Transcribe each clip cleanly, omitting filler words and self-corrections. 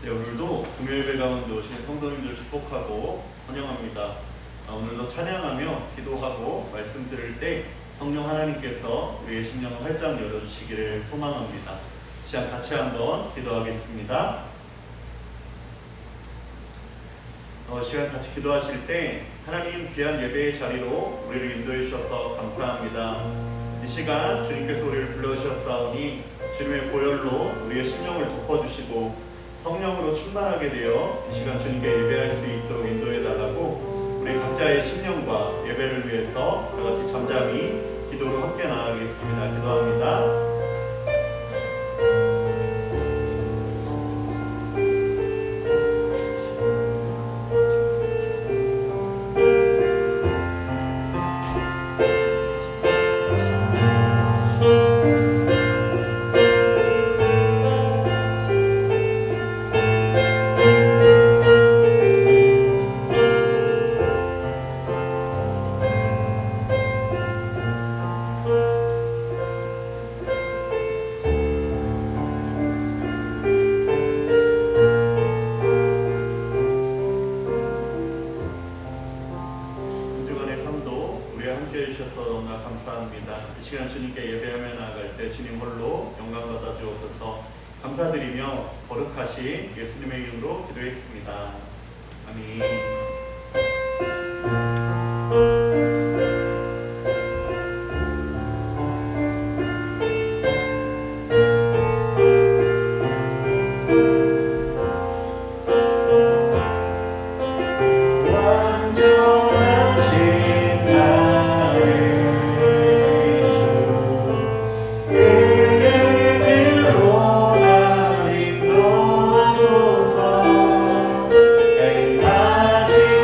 네, 오늘도 금요예배 가운데 오신 성도님들 축복하고 환영합니다. 오늘도 찬양하며 기도하고 말씀 들을 때 성령 하나님께서 우리의 심령을 활짝 열어주시기를 소망합니다. 시간 같이 한번 기도하겠습니다. 시간 같이 기도하실 때 하나님 귀한 예배의 자리로 우리를 인도해 주셔서 감사합니다. 이 시간 주님께서 우리를 불러주셨사오니 주님의 보혈로 우리의 심령을 덮어주시고 성령으로 충만하게 되어 이 시간 주님께 예배할 수 있도록 인도해 달라고 우리 각자의 심령과 예배를 위해서 다같이 잠잠히 기도로 함께 나아가겠습니다. 기도합니다. 이 시간 주님께 예배하며 나아갈 때 주님 홀로 영광 받아 주옵소서. 감사드리며 거룩하신 예수님의 이름으로 기도했습니다. 아멘. 다시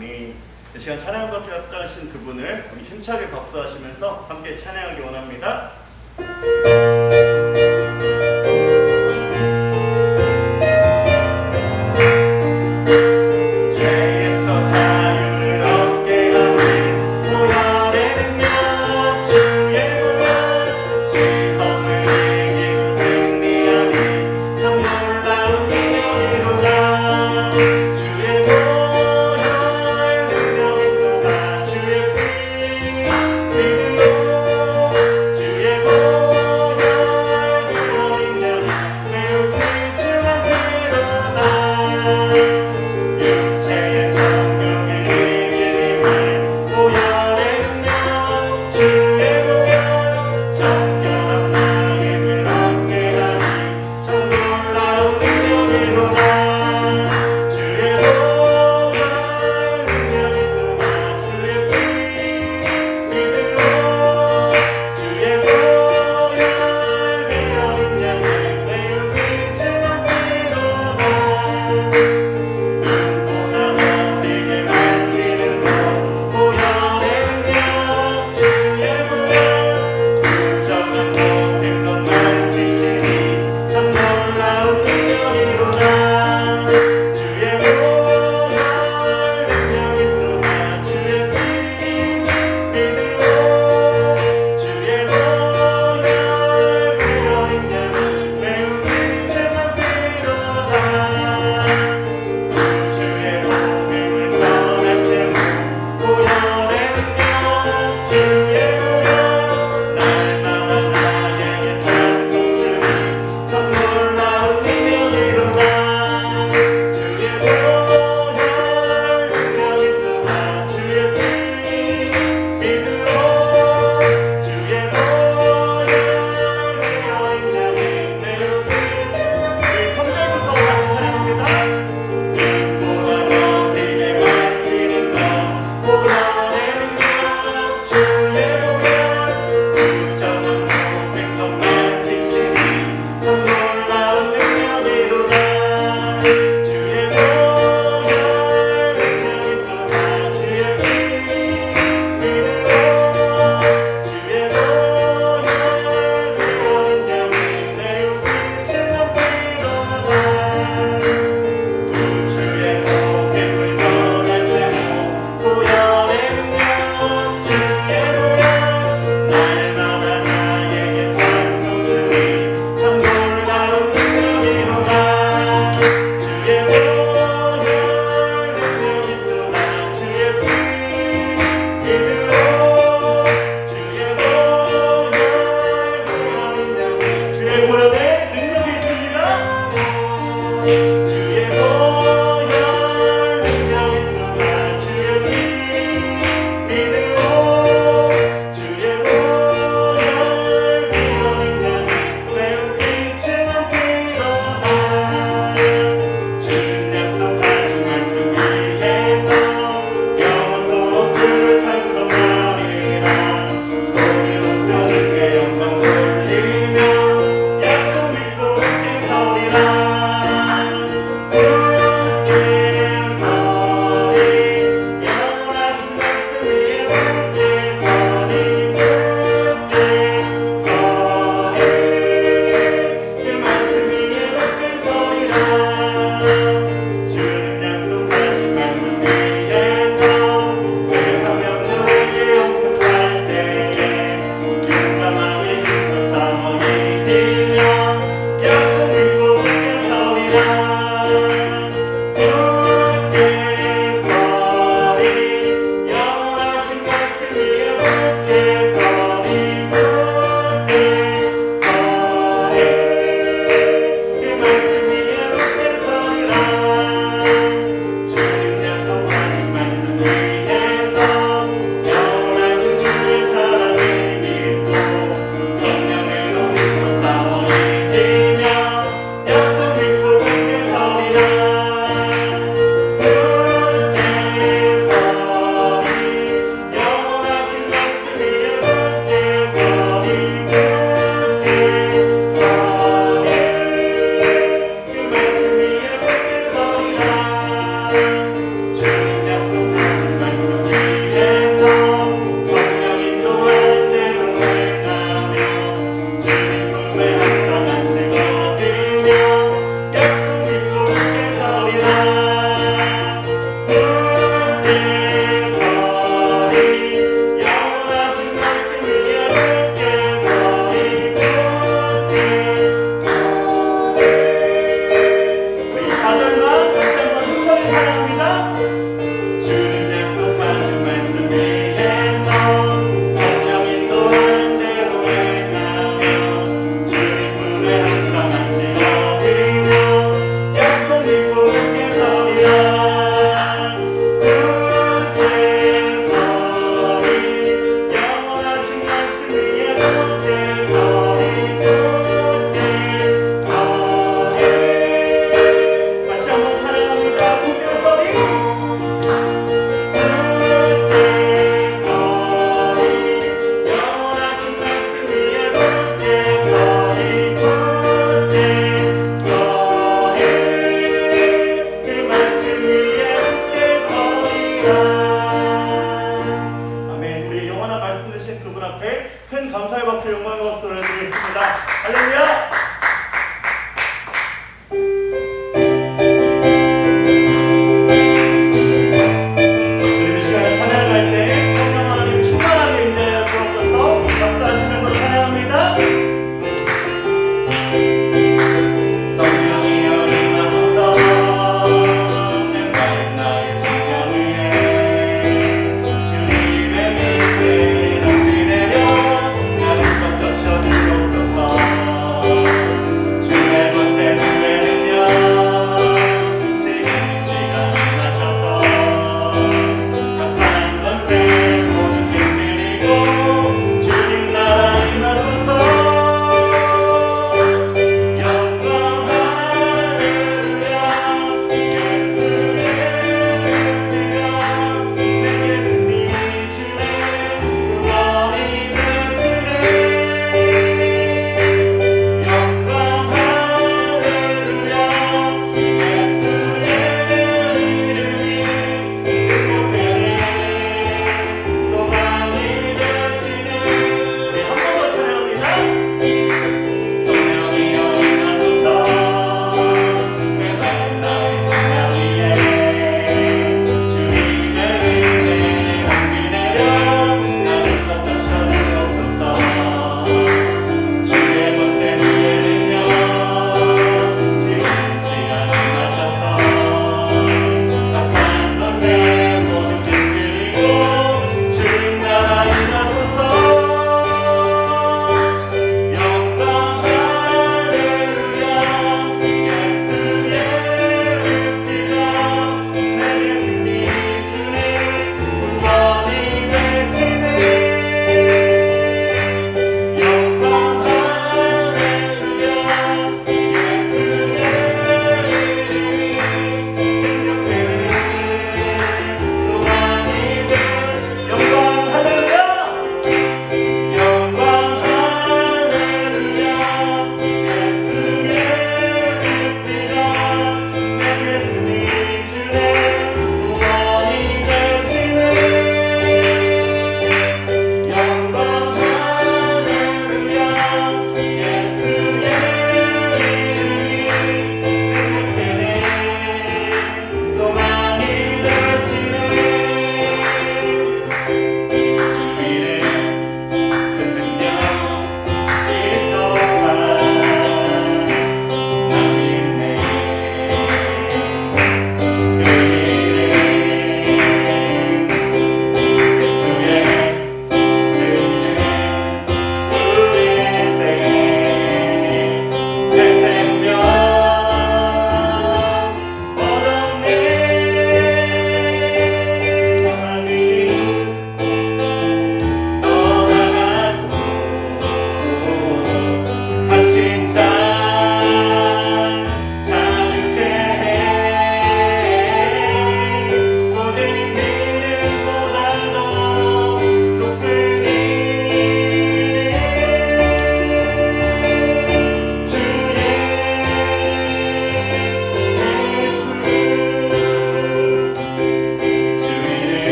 우리 이 시간 찬양을 맡으신 그분을 우리 힘차게 박수하시면서 함께 찬양하기 원합니다. 주의 아멘. 우리 영원한 말씀 되신 그분 앞에 큰 감사의 박수, 영광의 박수를 드리겠습니다. 할렐루야.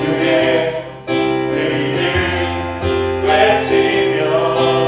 예수의 의를 외치며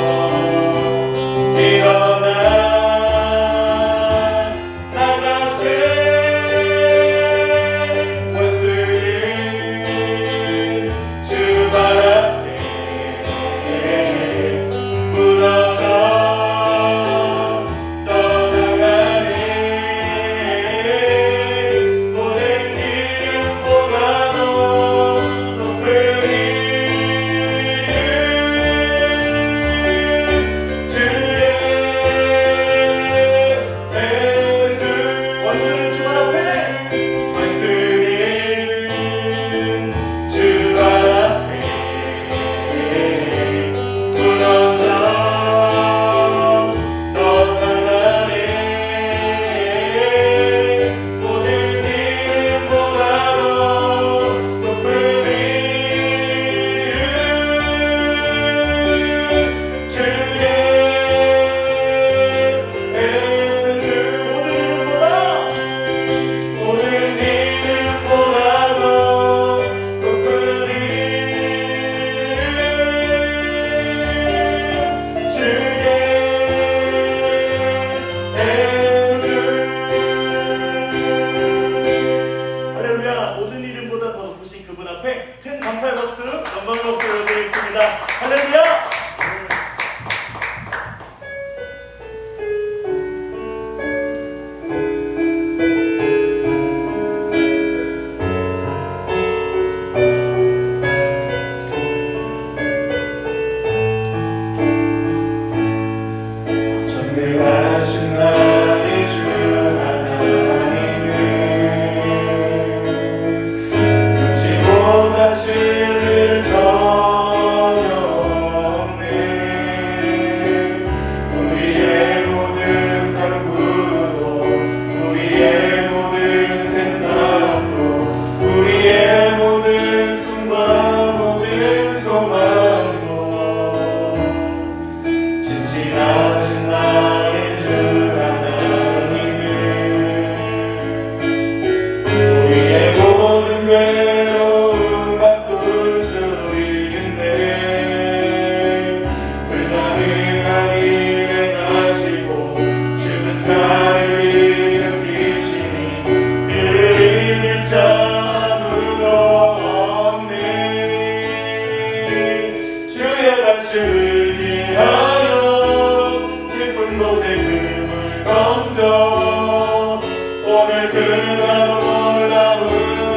곳에 금을 던져 오늘 그가 놀라운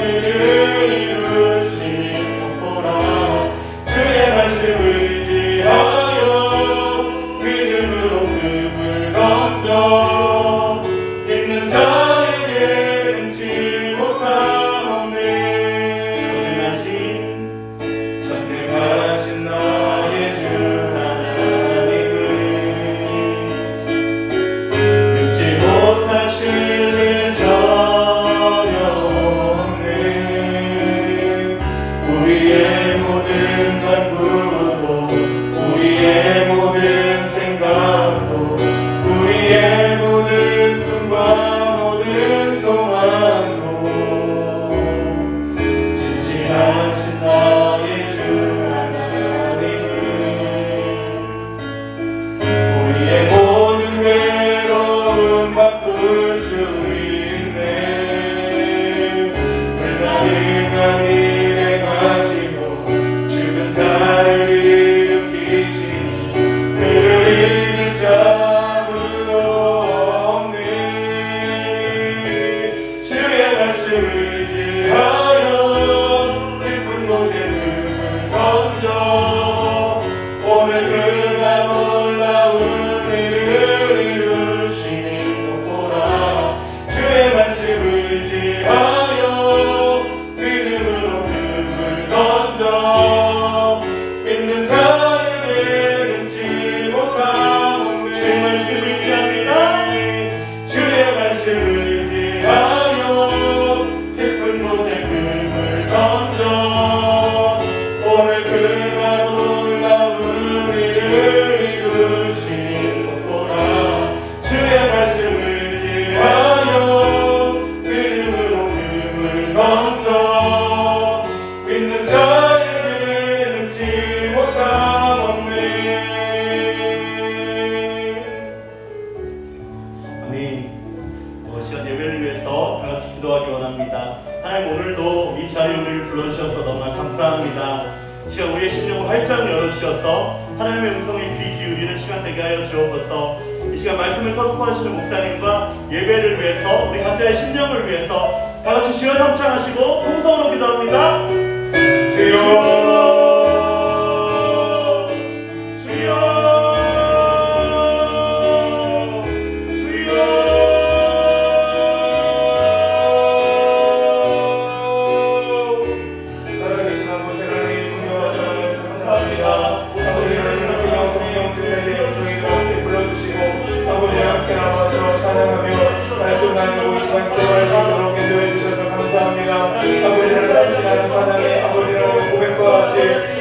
일을 이루시니 보라 주의 말씀 의지하여 믿음으로 금을 던져 믿는 자에게 능치 못함 없네. 전능하신 나의 주 하나님은 능치 못하실 일 전혀 없네. 우리의 모든 간구도 우리의 모든 생각도 우리의 모든 꿈과 모든 소망도 신실하신 나의 주 하나님은 우리의 모든 외로움 바꿀 수 있네. 불가능한 일에 가시고 죽은 자를 일으키시니 그를 이길 자 아무도 없네. 주의 말씀 의지하여 깊은 곳에 금을 던져 오늘 그가 놀라운 일을 이루시니 보라 주의 말씀 의지하여 믿음으로 금을 던져 믿는 자에게 능치 못함 없네. 주의 말씀 의지합니다. 주의 말씀 의지하여 깊은 곳에 금을 던져 오늘 그가 놀라운 일을 이루시니 보라 주의 말씀 의지하여 믿음으로 금을 던져 믿는 자에게 능치 못함 없네. 아멘. 시간 예배를 위해서 다 같이 기도하기 원합니다. 하나님 오늘도 이 자리에 우리를 불러주셔서 너무나 감사합니다. 이 시간 우리의 심령을 활짝 열어주셔서 하나님의 음성에 귀 기울이는 시간 되게 하여 주옵소서. 이 시간 말씀을 선포하시는 목사님과 예배를 위해서 우리 각자의 심령을 위해서 다 같이 주여 삼창하시고 통성으로 기도합니다. 주여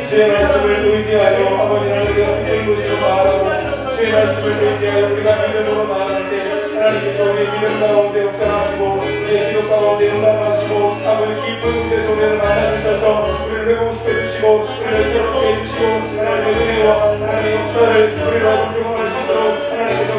주의 말씀을 의지하여 아버지 하나님의 흔들린 곳으로 나아가고 주의 말씀을 의지하여 우리가 믿음으로 나아갈 때 하나님께서 우리의 믿음 가운데 역사하시고 우리의 기도 가운데 응답하시고 아버지 깊은 곳에서 우리를 만나주셔서 우리를 회복시켜주시고 우리를 새롭게 해주시고 하나님의 은혜와 하나님의 역사를 우리로 하여금 경험할 수 있도록 하나님께서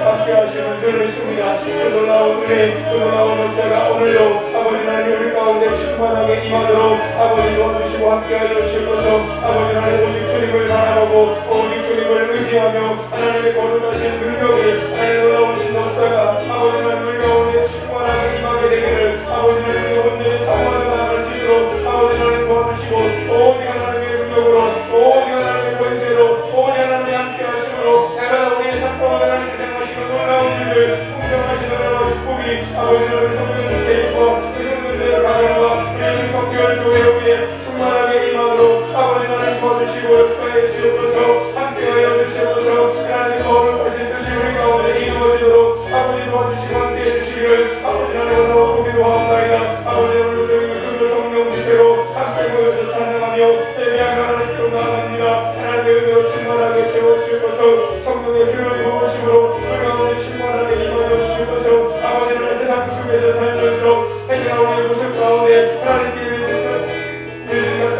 함께 하시는 줄 믿습니다. 그 놀라운 은혜 그 놀라운 역사가 오늘도 아버지 하나님 우리 가운데 충만하게 임하도록 아버지 도와주시고 함께하여 주시옵소서. 아버지 하나님 오직 주님을 바라보고 오직 주님을 의지하며 하나님의 거룩하신 능력이 하나님의 놀라우신 역사가 아버지 하나님 우리 가운데 충만하게 임하게 되기를 아버지 하나님의 온전히 사모하며 나아갈 수 있도록 아버지 하나님 도와주시고 오직 하나님의 능력으로 오직 하나님의 권세로 오직 하나님의 함께하심으로 날마다 우리의 삶 가운데 하나님의 생각하시는 놀라운 일들 풍성하신 놀라운 축복이 아버지 하나님 성령의 개입과 그 성령들의 가정과 우리의 성결 교회 위에 충만하게 임하도록 아버지 하나님 도와주시고 역사해 주시옵소서. 함께하여 주시옵소서. 하나님 거룩하신 뜻이 우리 가운데 이루어지도록 아버지 도와주시고 함께해 주시기를 아버지 하나님 오늘도 기도하옵나이다. 아버지 오늘도 저희 그 성령 집회로 함께 모여서 찬양하며 예배하며 하나님께로 나아갑니다. 하나님의 은혜로 충만하게 채워주시옵소서. 성령의 기름 부으심으로 우리 가운데 충만하게 임하여 주시옵소서. 아버지 하나님 세상 속에서 살면서 행여나 우리의 모습 가운데 하나님께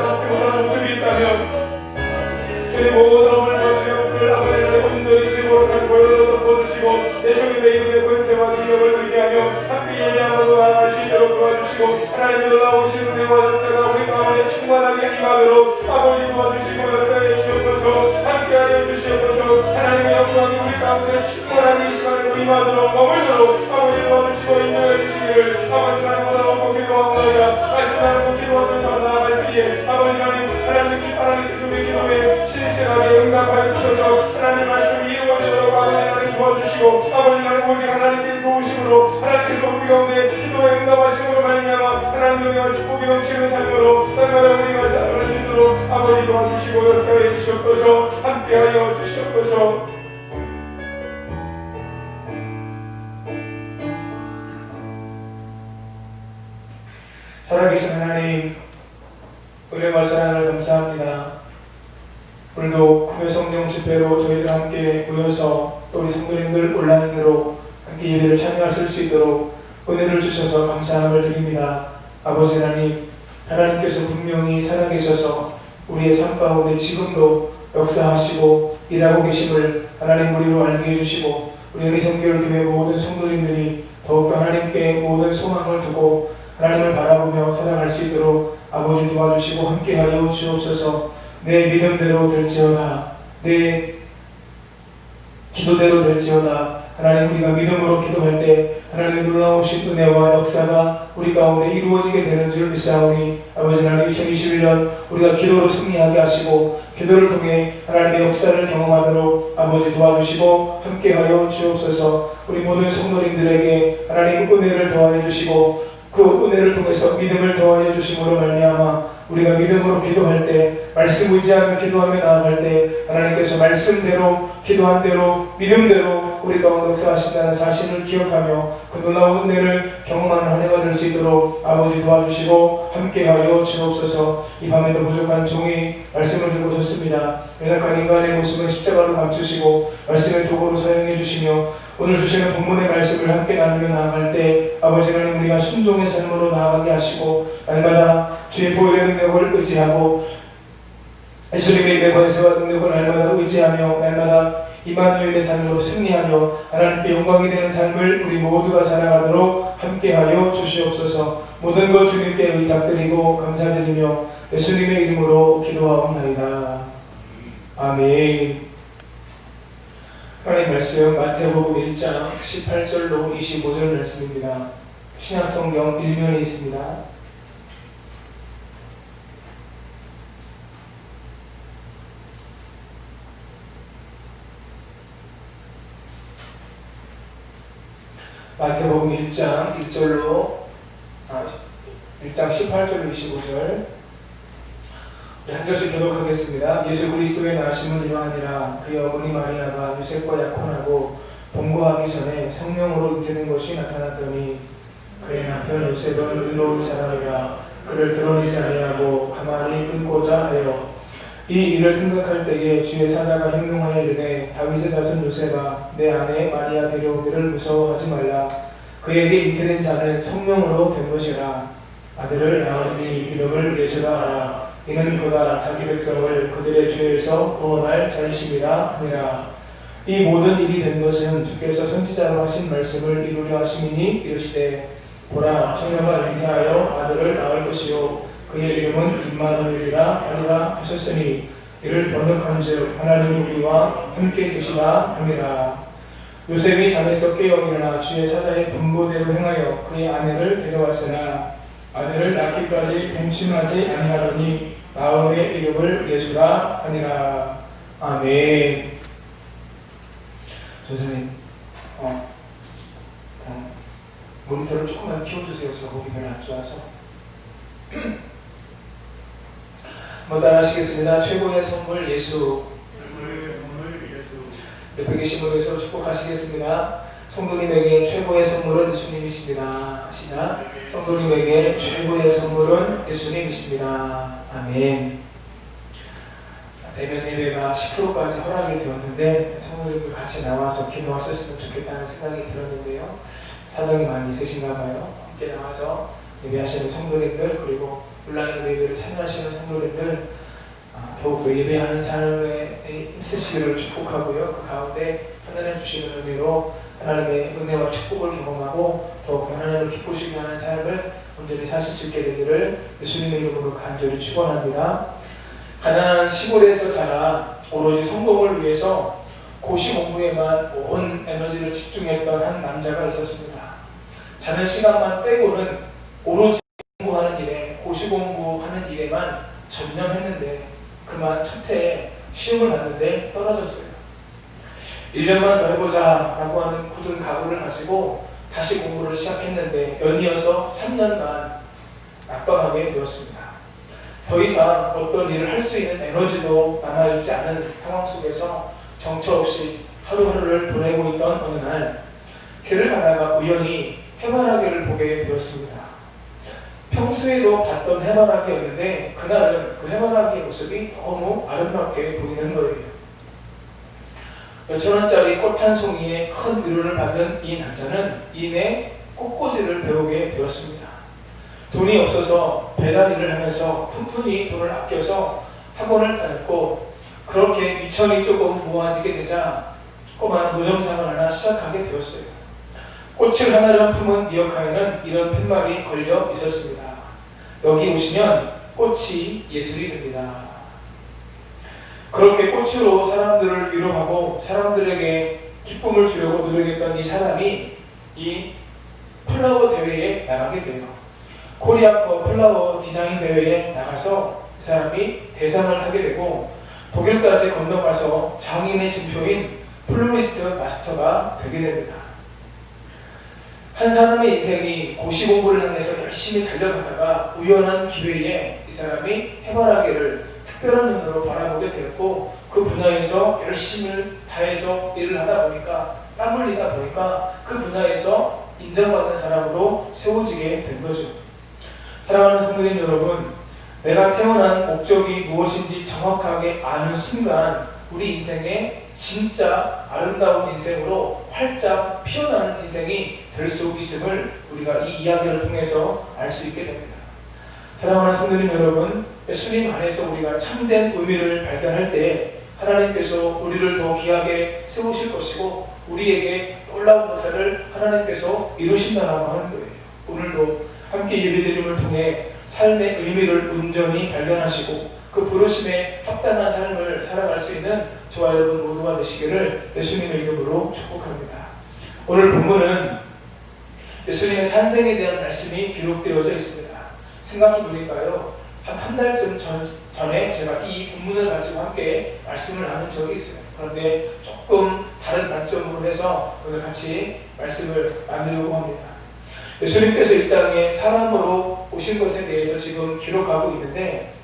받지 못한 모습이 있다면 주님 모든 어머니 주님을 아버지 하나님 온전히 지고로 간 보혈로 덮어주시고 예수님의 이름의 권세와 능력을 의지하며 함께 예배하고 나아갈 수 있도록 도와주시고 하나님의 놀라우신 은혜와 역사가 우리 가운데 충만하게 임하도록 아버지 도와주시고 역사해 주시옵소서. 함께하여 주시옵소서. 하나님의 영광이 우리 가운데 충만한 이 시간을 임하도록 머물도록 아버지 도와주시고 인도해 주시기를 아버지 하나님보다 얻고 기도하옵나이다. 말씀 나누고 기도하면서 나아갈 때에 아버지 하나님께서 우리 기도에 신실하게 응답하여 주셔서 하나님 말씀이 이루어지도록 아버지 하나님 도와주시고 아버지 하나님 오직 하나님께 도우심으로 하나님께서 우리 가운데 기도에 응답하심으로 말미암아 하나님의 은혜와 축복이 넘치는 삶으로 날마다 우리가 살아갈 수 있도록 아버지 도와주시고 역사해 주시옵소서. 함께하여 주시옵소서. 살아계신 하나님, 은혜와 사랑을 감사합니다. 오늘도 구매 성령 집회로 저희들 함께 모여서 또 우리 성도님들 온라인으로 함께 예배를 참여하실 수 있도록 은혜를 주셔서 감사함을 드립니다. 아버지 하나님, 하나님께서 분명히 살아계셔서 우리의 삶 가운데 지금도 역사하시고 일하고 계심을 하나님 우리로 알게 해주시고 우리 은혜성결교회 모든 성도님들이 더욱더 하나님께 모든 소망을 두고 하나님을 바라보며 살아갈 수 있도록 아버지 도와주시고 함께하여 주옵소서. 내 믿음대로 될지어다, 내 기도대로 될지어다. 하나님, 우리가 믿음으로 기도할 때 하나님의 놀라우신 은혜와 역사가 우리 가운데 이루어지게 되는 줄 믿사오니 아버지 하나님, 2021년 우리가 기도로 승리하게 하시고 기도를 통해 하나님의 역사를 경험하도록 아버지 도와주시고 함께하여 주옵소서. 우리 모든 성도님들에게 하나님 은혜를 더하여 주시고 그 은혜를 통해서 믿음을 더하여 주심으로 말미암아 우리가 믿음으로 기도할 때, 말씀 의지하며 기도하며 나아갈 때 하나님께서 말씀대로 기도한 대로 믿음대로 우리 가운데 역사하신다는 사실을 기억하며 그 놀라운 은혜를 경험하는 한 해가 될 수 있도록 아버지 도와주시고 함께하여 주옵소서. 이 밤에도 부족한 종이 말씀을 들고 오셨습니다. 연약한 인간의 모습은 십자가로 감추시고 말씀의 도구로 사용해 주시며 오늘 주시는 본문의 말씀을 함께 나누며 나아갈 때 아버지 하나님, 우리가 순종의 삶으로 나아가게 하시고 날마다 주의 보혈의 능력을 의지하고 예수님의 입의 권세와 능력을 날마다 의지하며 날마다 임마누엘의 삶으로 승리하며 하나님께 영광이 되는 삶을 우리 모두가 살아가도록 함께하여 주시옵소서. 모든 것 주님께 의탁드리고 감사드리며 예수님의 이름으로 기도하옵나이다. 아멘. 하나님 말씀 마태복음 1장 18절로 25절 말씀입니다. 신약성경 1면에 있습니다. 마태복음 1장 1장 18절로 25절 한 절씩 교독하겠습니다. 예수 그리스도의 나심은 이러하니라. 그의 어머니 마리아가 요셉과 약혼하고 동거하기 전에 성령으로 잉태된 것이 나타났더니 그의 남편 요셉은 의로운 사람이라 그를 드러내지 아니하고 가만히 끊고자 하여 이 일을 생각할 때에 주의 사자가 행동하여 이르되 다윗의 자손 요셉아 내 아내 마리아 데려오기를 무서워하지 말라. 그에게 잉태된 자는 성령으로 된 것이라. 아들을 낳으니 이름을 예수라 하라. 이는 그가 자기 백성을 그들의 죄에서 구원할 자이심이라 하니라. 이 모든 일이 된 것은 주께서 선지자로 하신 말씀을 이루려 하심이니 이르시되 보라 처녀가 잉태하여 아들을 낳을 것이요 그의 이름은 임마누엘이라 하리라 하셨으니 이를 번역한즉 하나님이 우리와 함께 계시다 함이라. 요셉이 잠에서 깨어 일어나 주의 사자의 분부대로 행하여 그의 아내를 데려왔으나 아들을 낳기까지 동침하지 아니하더니 나음의 이름을 예수라 하니라. 아멘. 선생님, 모니터를 조금만 키워주세요. 제가 보기 별로 안 좋아서. 한번 따라하시겠습니다. 최고의 선물 예수. 옆에 계신 분들 서로 축복하시겠습니다. 성도님에게 최고의 선물은 예수님이십니다. 시작. 성도님에게 최고의 선물은 예수님이십니다. 아멘. 대면 예배가 10%까지 허락이 되었는데 성도님들 같이 나와서 기도하셨으면 좋겠다는 생각이 들었는데요. 사정이 많이 있으신가 봐요. 함께 나와서 예배하시는 성도님들 그리고 온라인 예배를 참여하시는 성도님들 더욱더 예배하는 삶에 힘쓰시기를 축복하고요. 그 가운데 하나님 주시는 은혜로 하나님의 은혜와 축복을 경험하고 더욱 하나님을 기쁘시게 하는 삶을 온전히 사실 수 있게 되기를 예수님의 이름으로 간절히 축원합니다. 가난한 시골에서 자라 오로지 성공을 위해서 고시 공부에만 온 에너지를 집중했던 한 남자가 있었습니다. 자는 시간만 빼고는 오로지 공부하는 일에, 고시 공부하는 일에만 전념했는데 그만 첫 해에 시험을 봤는데 떨어졌어요. 1년만 더 해보자 라고 하는 굳은 각오를 가지고 다시 공부를 시작했는데 연이어서 3년간 낙방하게 되었습니다. 더 이상 어떤 일을 할 수 있는 에너지도 남아있지 않은 상황 속에서 정처 없이 하루하루를 보내고 있던 어느 날 길을 가다가 우연히 해바라기를 보게 되었습니다. 평소에도 봤던 해바라기였는데 그날은 그 해바라기의 모습이 너무 아름답게 보이는 거예요. 몇천 원짜리 꽃 한 송이에 큰 위로를 받은 이 남자는 이내 꽃꽂이를 배우게 되었습니다. 돈이 없어서 배달 일을 하면서 푼푼히 돈을 아껴서 학원을 다녔고 그렇게 미천이 조금 모아지게 되자 조그마한 노점상을 하나 시작하게 되었어요. 꽃을 하나를 품은 니어카에는 이런 팻말이 걸려 있었습니다. 여기 오시면 꽃이 예술이 됩니다. 그렇게 꽃으로 사람들을 위로하고 사람들에게 기쁨을 주려고 노력했던 이 사람이 이 플라워 대회에 나가게 돼요. 코리아컵 플라워 디자인 대회에 나가서 이 사람이 대상을 타게 되고 독일까지 건너가서 장인의 증표인 플로리스트 마스터가 되게 됩니다. 한 사람의 인생이 고시 공부를 향해서 열심히 달려가다가 우연한 기회에 이 사람이 해바라기를 특별한 눈으로 바라보게 되었고 그 분야에서 열심히 다해서 일을 하다 보니까 땀 흘리다 보니까 그 분야에서 인정받는 사람으로 세워지게 된 거죠. 사랑하는 성도님 여러분, 내가 태어난 목적이 무엇인지 정확하게 아는 순간 우리 인생의 진짜 아름다운 인생으로 활짝 피어나는 인생이 될 수 있음을 우리가 이 이야기를 통해서 알 수 있게 됩니다. 사랑하는 성도님 여러분, 예수님 안에서 우리가 참된 의미를 발견할 때 하나님께서 우리를 더 귀하게 세우실 것이고 우리에게 놀라운 역사를 하나님께서 이루신다라고 하는 거예요. 오늘도 함께 예배드림을 통해 삶의 의미를 온전히 발견하시고 그 부르심에 합당한 삶을 살아갈 수 있는 저와 여러분 모두가 되시기를 예수님의 이름으로 축복합니다. 오늘 본문은 예수님의 탄생에 대한 말씀이 기록되어져 있습니다. 생각해 보니까요, 한 달쯤 전에 제가 이 본문을 가지고 함께 말씀을 나눈 적이 있어요. 그런데 조금 다른 관점으로 해서 오늘 같이 말씀을 나누려고 합니다. 예수님께서 이 땅에 사람으로 오신 것에 대해서 지금 기록하고 있는데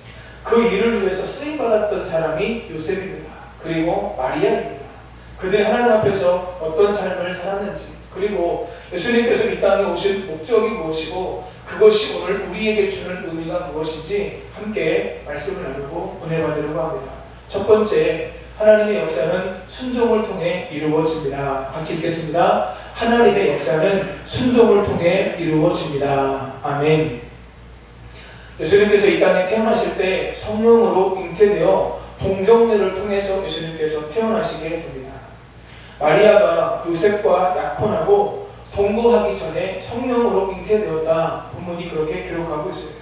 그 일을 위해서 쓰임받았던 사람이 요셉입니다. 그리고 마리아입니다. 그들이 하나님 앞에서 어떤 삶을 살았는지, 그리고 예수님께서 이 땅에 오신 목적이 무엇이고 그것이 오늘 우리에게 주는 의미가 무엇인지 함께 말씀을 나누고 은혜 받으려고 합니다. 첫 번째, 하나님의 역사는 순종을 통해 이루어집니다. 같이 읽겠습니다. 하나님의 역사는 순종을 통해 이루어집니다. 아멘. 예수님께서 이 땅에 태어나실 때 성령으로 잉태되어 동정녀를 통해서 예수님께서 태어나시게 됩니다. 마리아가 요셉과 약혼하고 동거하기 전에 성령으로 잉태되었다. 본문이 그렇게 기록하고 있어요.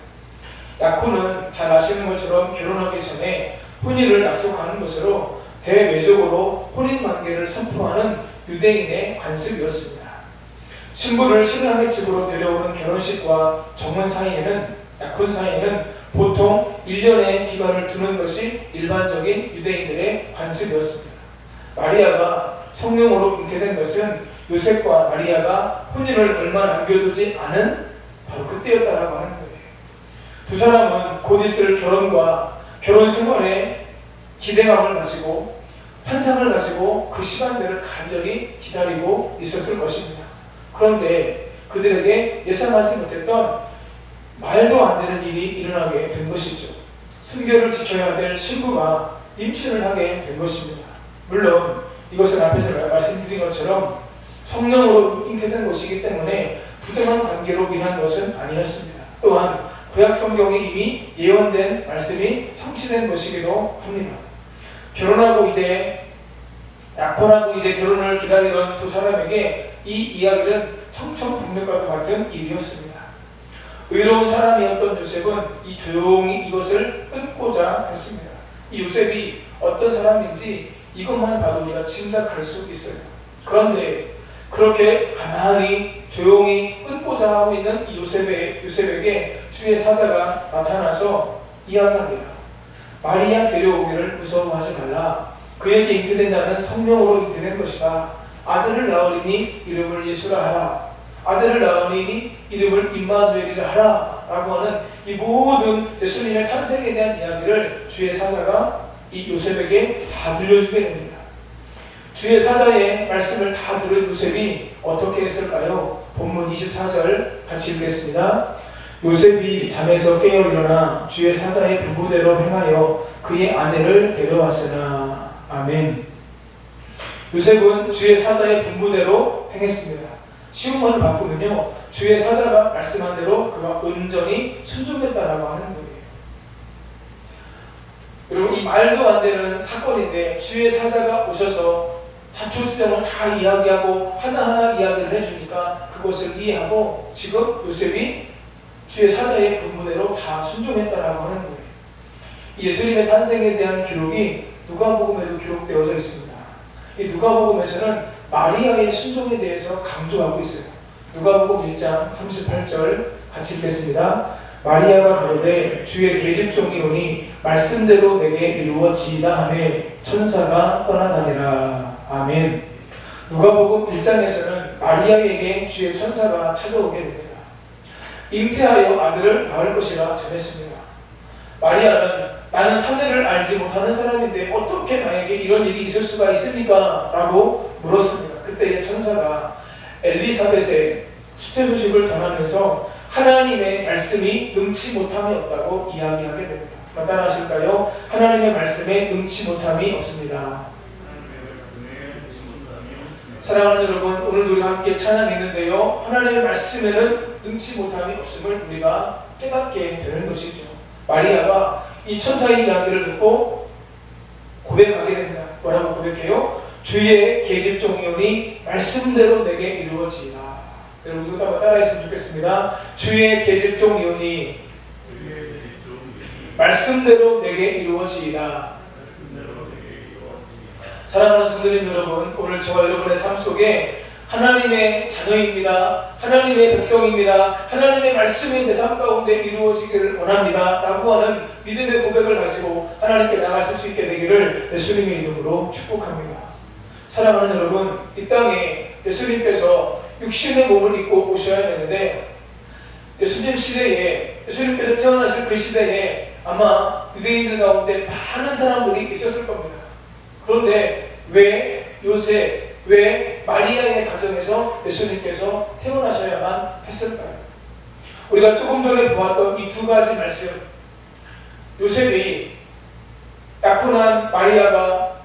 약혼은 잘 아시는 것처럼 결혼하기 전에 혼인을 약속하는 것으로 대외적으로 혼인관계를 선포하는 유대인의 관습이었습니다. 신부를 신랑의 집으로 데려오는 결혼식과 정혼 사이에는, 약혼 사이에는 보통 1년의 기간을 두는 것이 일반적인 유대인들의 관습이었습니다. 마리아가 성령으로 잉태된 것은 요셉과 마리아가 혼인을 얼마 남겨두지 않은 바로 그때였다라고 하는 거예요. 두 사람은 곧 있을 결혼과 결혼 생활에 기대감을 가지고 환상을 가지고 그 시간들을 간절히 기다리고 있었을 것입니다. 그런데 그들에게 예상하지 못했던 말도 안 되는 일이 일어나게 된 것이죠. 순결을 지켜야 될 신부가 임신을 하게 된 것입니다. 물론 이것은 앞에서 말씀드린 것처럼 성령으로 잉태된 것이기 때문에 부당한 관계로 인한 것은 아니었습니다. 또한 구약 성경에 이미 예언된 말씀이 성취된 것이기도 합니다. 결혼하고 이제 약혼하고 이제 결혼을 기다리던 두 사람에게 이 이야기는 청천벽력과도 같은 일이었습니다. 의로운 사람이었던 요셉은 조용히 이것을 끊고자 했습니다. 이 요셉이 어떤 사람인지 이것만 봐도 우리가 짐작할 수 있어요. 그런데 그렇게 가만히 조용히 끊고자 하고 있는 요셉에게 주의 사자가 나타나서 이야기합니다. 마리아 데려오기를 무서워하지 말라. 그에게 잉태된 자는 성령으로 잉태된 것이다. 아들을 낳으리니 이름을 예수라 하라. 아들을 낳으리니 이름을 임마누엘이라 하라. 라고 하는 이 모든 예수님의 탄생에 대한 이야기를 주의 사자가 이 요셉에게 다 들려주게 됩니다. 주의 사자의 말씀을 다 들은 요셉이 어떻게 했을까요? 본문 24절 같이 읽겠습니다. 요셉이 잠에서 깨어 일어나 주의 사자의 분부대로 행하여 그의 아내를 데려왔으나. 아멘. 요셉은 주의 사자의 분부대로 행했습니다. 쉬운 말을 바꾸면요, 주의 사자가 말씀한 대로 그가 온전히 순종했다라고 하는 거예요. 여러분, 이 말도 안 되는 사건인데 주의 사자가 오셔서 자초지종을 다 이야기하고 하나하나 이야기를 해주니까 그것을 이해하고 지금 요셉이 주의 사자의 분부대로 다 순종했다라고 하는 거예요. 예수님의 탄생에 대한 기록이 누가복음에도 기록되어져 있습니다. 이 누가복음에서는 마리아의 순종에 대해서 강조하고 있어요. 누가복음 1장 38절 같이 읽겠습니다. 마리아가 가로되 주의 계집종이 오니 말씀대로 내게 이루어지이다 하매 천사가 떠나가니라. 아멘. 누가복음 1장에서는 마리아에게 주의 천사가 찾아오게 됩니다. 잉태하여 아들을 낳을 것이라 전했습니다. 마리아는 나는 산내를 알지 못하는 사람인데 어떻게 나에게 이런 일이 있을 수가 있습니까? 라고 물었습니다. 그때 천사가 엘리사벳의 수태 소식을 전하면서 하나님의 말씀이 능치 못함이 없다고 이야기하게 됩니다. 따라하실까요? 하나님의 말씀에 능치 못함이 없습니다. 사랑하는 여러분, 오늘도 우리가 함께 찬양했는데요, 하나님의 말씀에는 능치 못함이 없음을 우리가 깨닫게 되는 것이죠. 마리아가 이 천사의 이야기를 듣고 고백하게 됩니다. 뭐라고 고백해요? 주의 계집종이오니 말씀대로 내게 이루어지이다. 여러분 이것도 한번 따라했으면 좋겠습니다. 주의 계집종이오니 말씀대로 내게 이루어지이다. 사랑하는 성도님 여러분, 오늘 저와 여러분의 삶 속에 하나님의 자녀입니다. 하나님의 백성입니다. 하나님의 말씀이 내 삶 가운데 이루어지기를 원합니다. 라고 하는 믿음의 고백을 가지고 하나님께 나가실 수 있게 되기를 예수님의 이름으로 축복합니다. 사랑하는 여러분, 이 땅에 예수님께서 육신의 몸을 입고 오셔야 되는데 예수님 시대에, 예수님께서 태어나실 그 시대에 아마 유대인들 가운데 많은 사람들이 있었을 겁니다. 그런데 왜 요셉, 왜 마리아의 가정에서 예수님께서 태어나셔야만 했을까요? 우리가 조금 전에 보았던 이 두 가지 말씀, 요셉이 약혼한 마리아가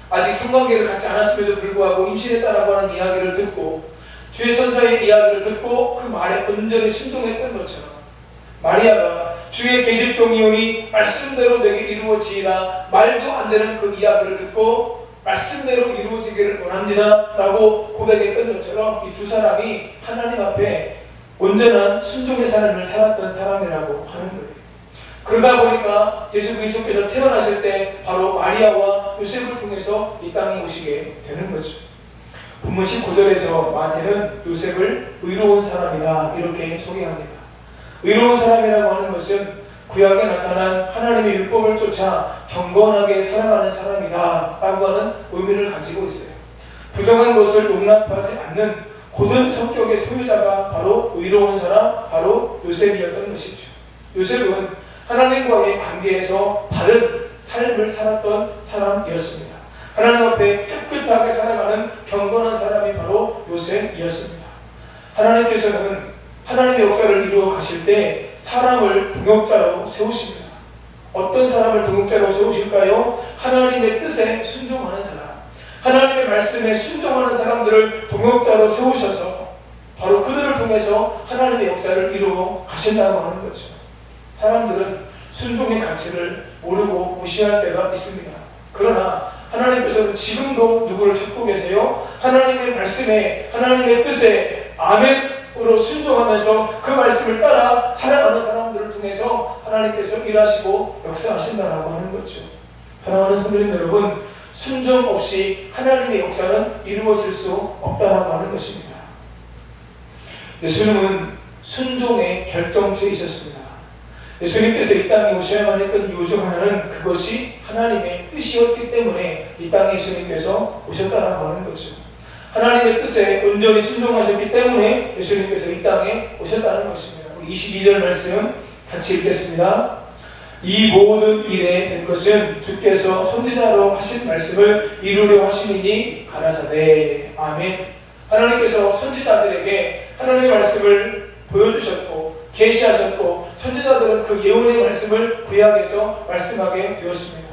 아직 성관계를 갖지 않았음에도 불구하고 임신했다라고 하는 이야기를 듣고 주의 천사의 이야기를 듣고 그 말에 온전히 순종했던 것처럼 마리아가 주의 계집종이오니 말씀대로 내게 이루어지이다, 말도 안 되는 그 이야기를 듣고 말씀대로 이루어지기를 원합니다 라고 고백했던 것처럼 이 두 사람이 하나님 앞에 온전한 순종의 삶을 살았던 사람이라고 하는 거예요. 그러다 보니까 예수 그리스도께서 태어나실 때 바로 마리아와 요셉을 통해서 이 땅에 오시게 되는 거죠. 본문 19절에서 마태는 요셉을 의로운 사람이다 이렇게 소개합니다. 의로운 사람이라고 하는 것은 구약에 나타난 하나님의 율법을 쫓아 경건하게 살아가는 사람이다 라고 하는 의미를 가지고 있어요. 부정한 것을 용납하지 않는 고든 성격의 소유자가 바로 의로운 사람, 바로 요셉이었던 것이죠. 요셉은 하나님과의 관계에서 바른 삶을 살았던 사람이었습니다. 하나님 앞에 깨끗하게 살아가는 경건한 사람이 바로 요셉이었습니다. 하나님께서는 하나님의 역사를 이루어 가실 때 사람을 동역자로 세우십니다. 어떤 사람을 동역자로 세우실까요? 하나님의 뜻에 순종하는 사람, 하나님의 말씀에 순종하는 사람들을 동역자로 세우셔서 바로 그들을 통해서 하나님의 역사를 이루어 가신다고 하는 거죠. 사람들은 순종의 가치를 모르고 무시할 때가 있습니다. 그러나 하나님께서는 지금도 누구를 찾고 계세요? 하나님의 말씀에, 하나님의 뜻에 아멘으로 순종하면서 그 말씀을 따라 살아가는 사람들을 통해서 하나님께서 일하시고 역사하신다라고 하는 거죠. 사랑하는 성도님 여러분, 순종 없이 하나님의 역사는 이루어질 수 없다라고 하는 것입니다. 예수님은 순종의 결정체이셨습니다. 예수님께서 이 땅에 오셔야만 했던 이유 중 하나는 그것이 하나님의 뜻이었기 때문에 이 땅에 예수님께서 오셨다라고 하는 거죠. 하나님의 뜻에 온전히 순종하셨기 때문에 예수님께서 이 땅에 오셨다는 것입니다. 우리 22절 말씀 같이 읽겠습니다. 이 모든 일에 된 것은 주께서 선지자로 하신 말씀을 이루려 하시니 가라사대. 아멘. 하나님께서 선지자들에게 하나님의 말씀을 보여주셨고 계시하셨고 선지자들은 그 예언의 말씀을 구약에서 말씀하게 되었습니다.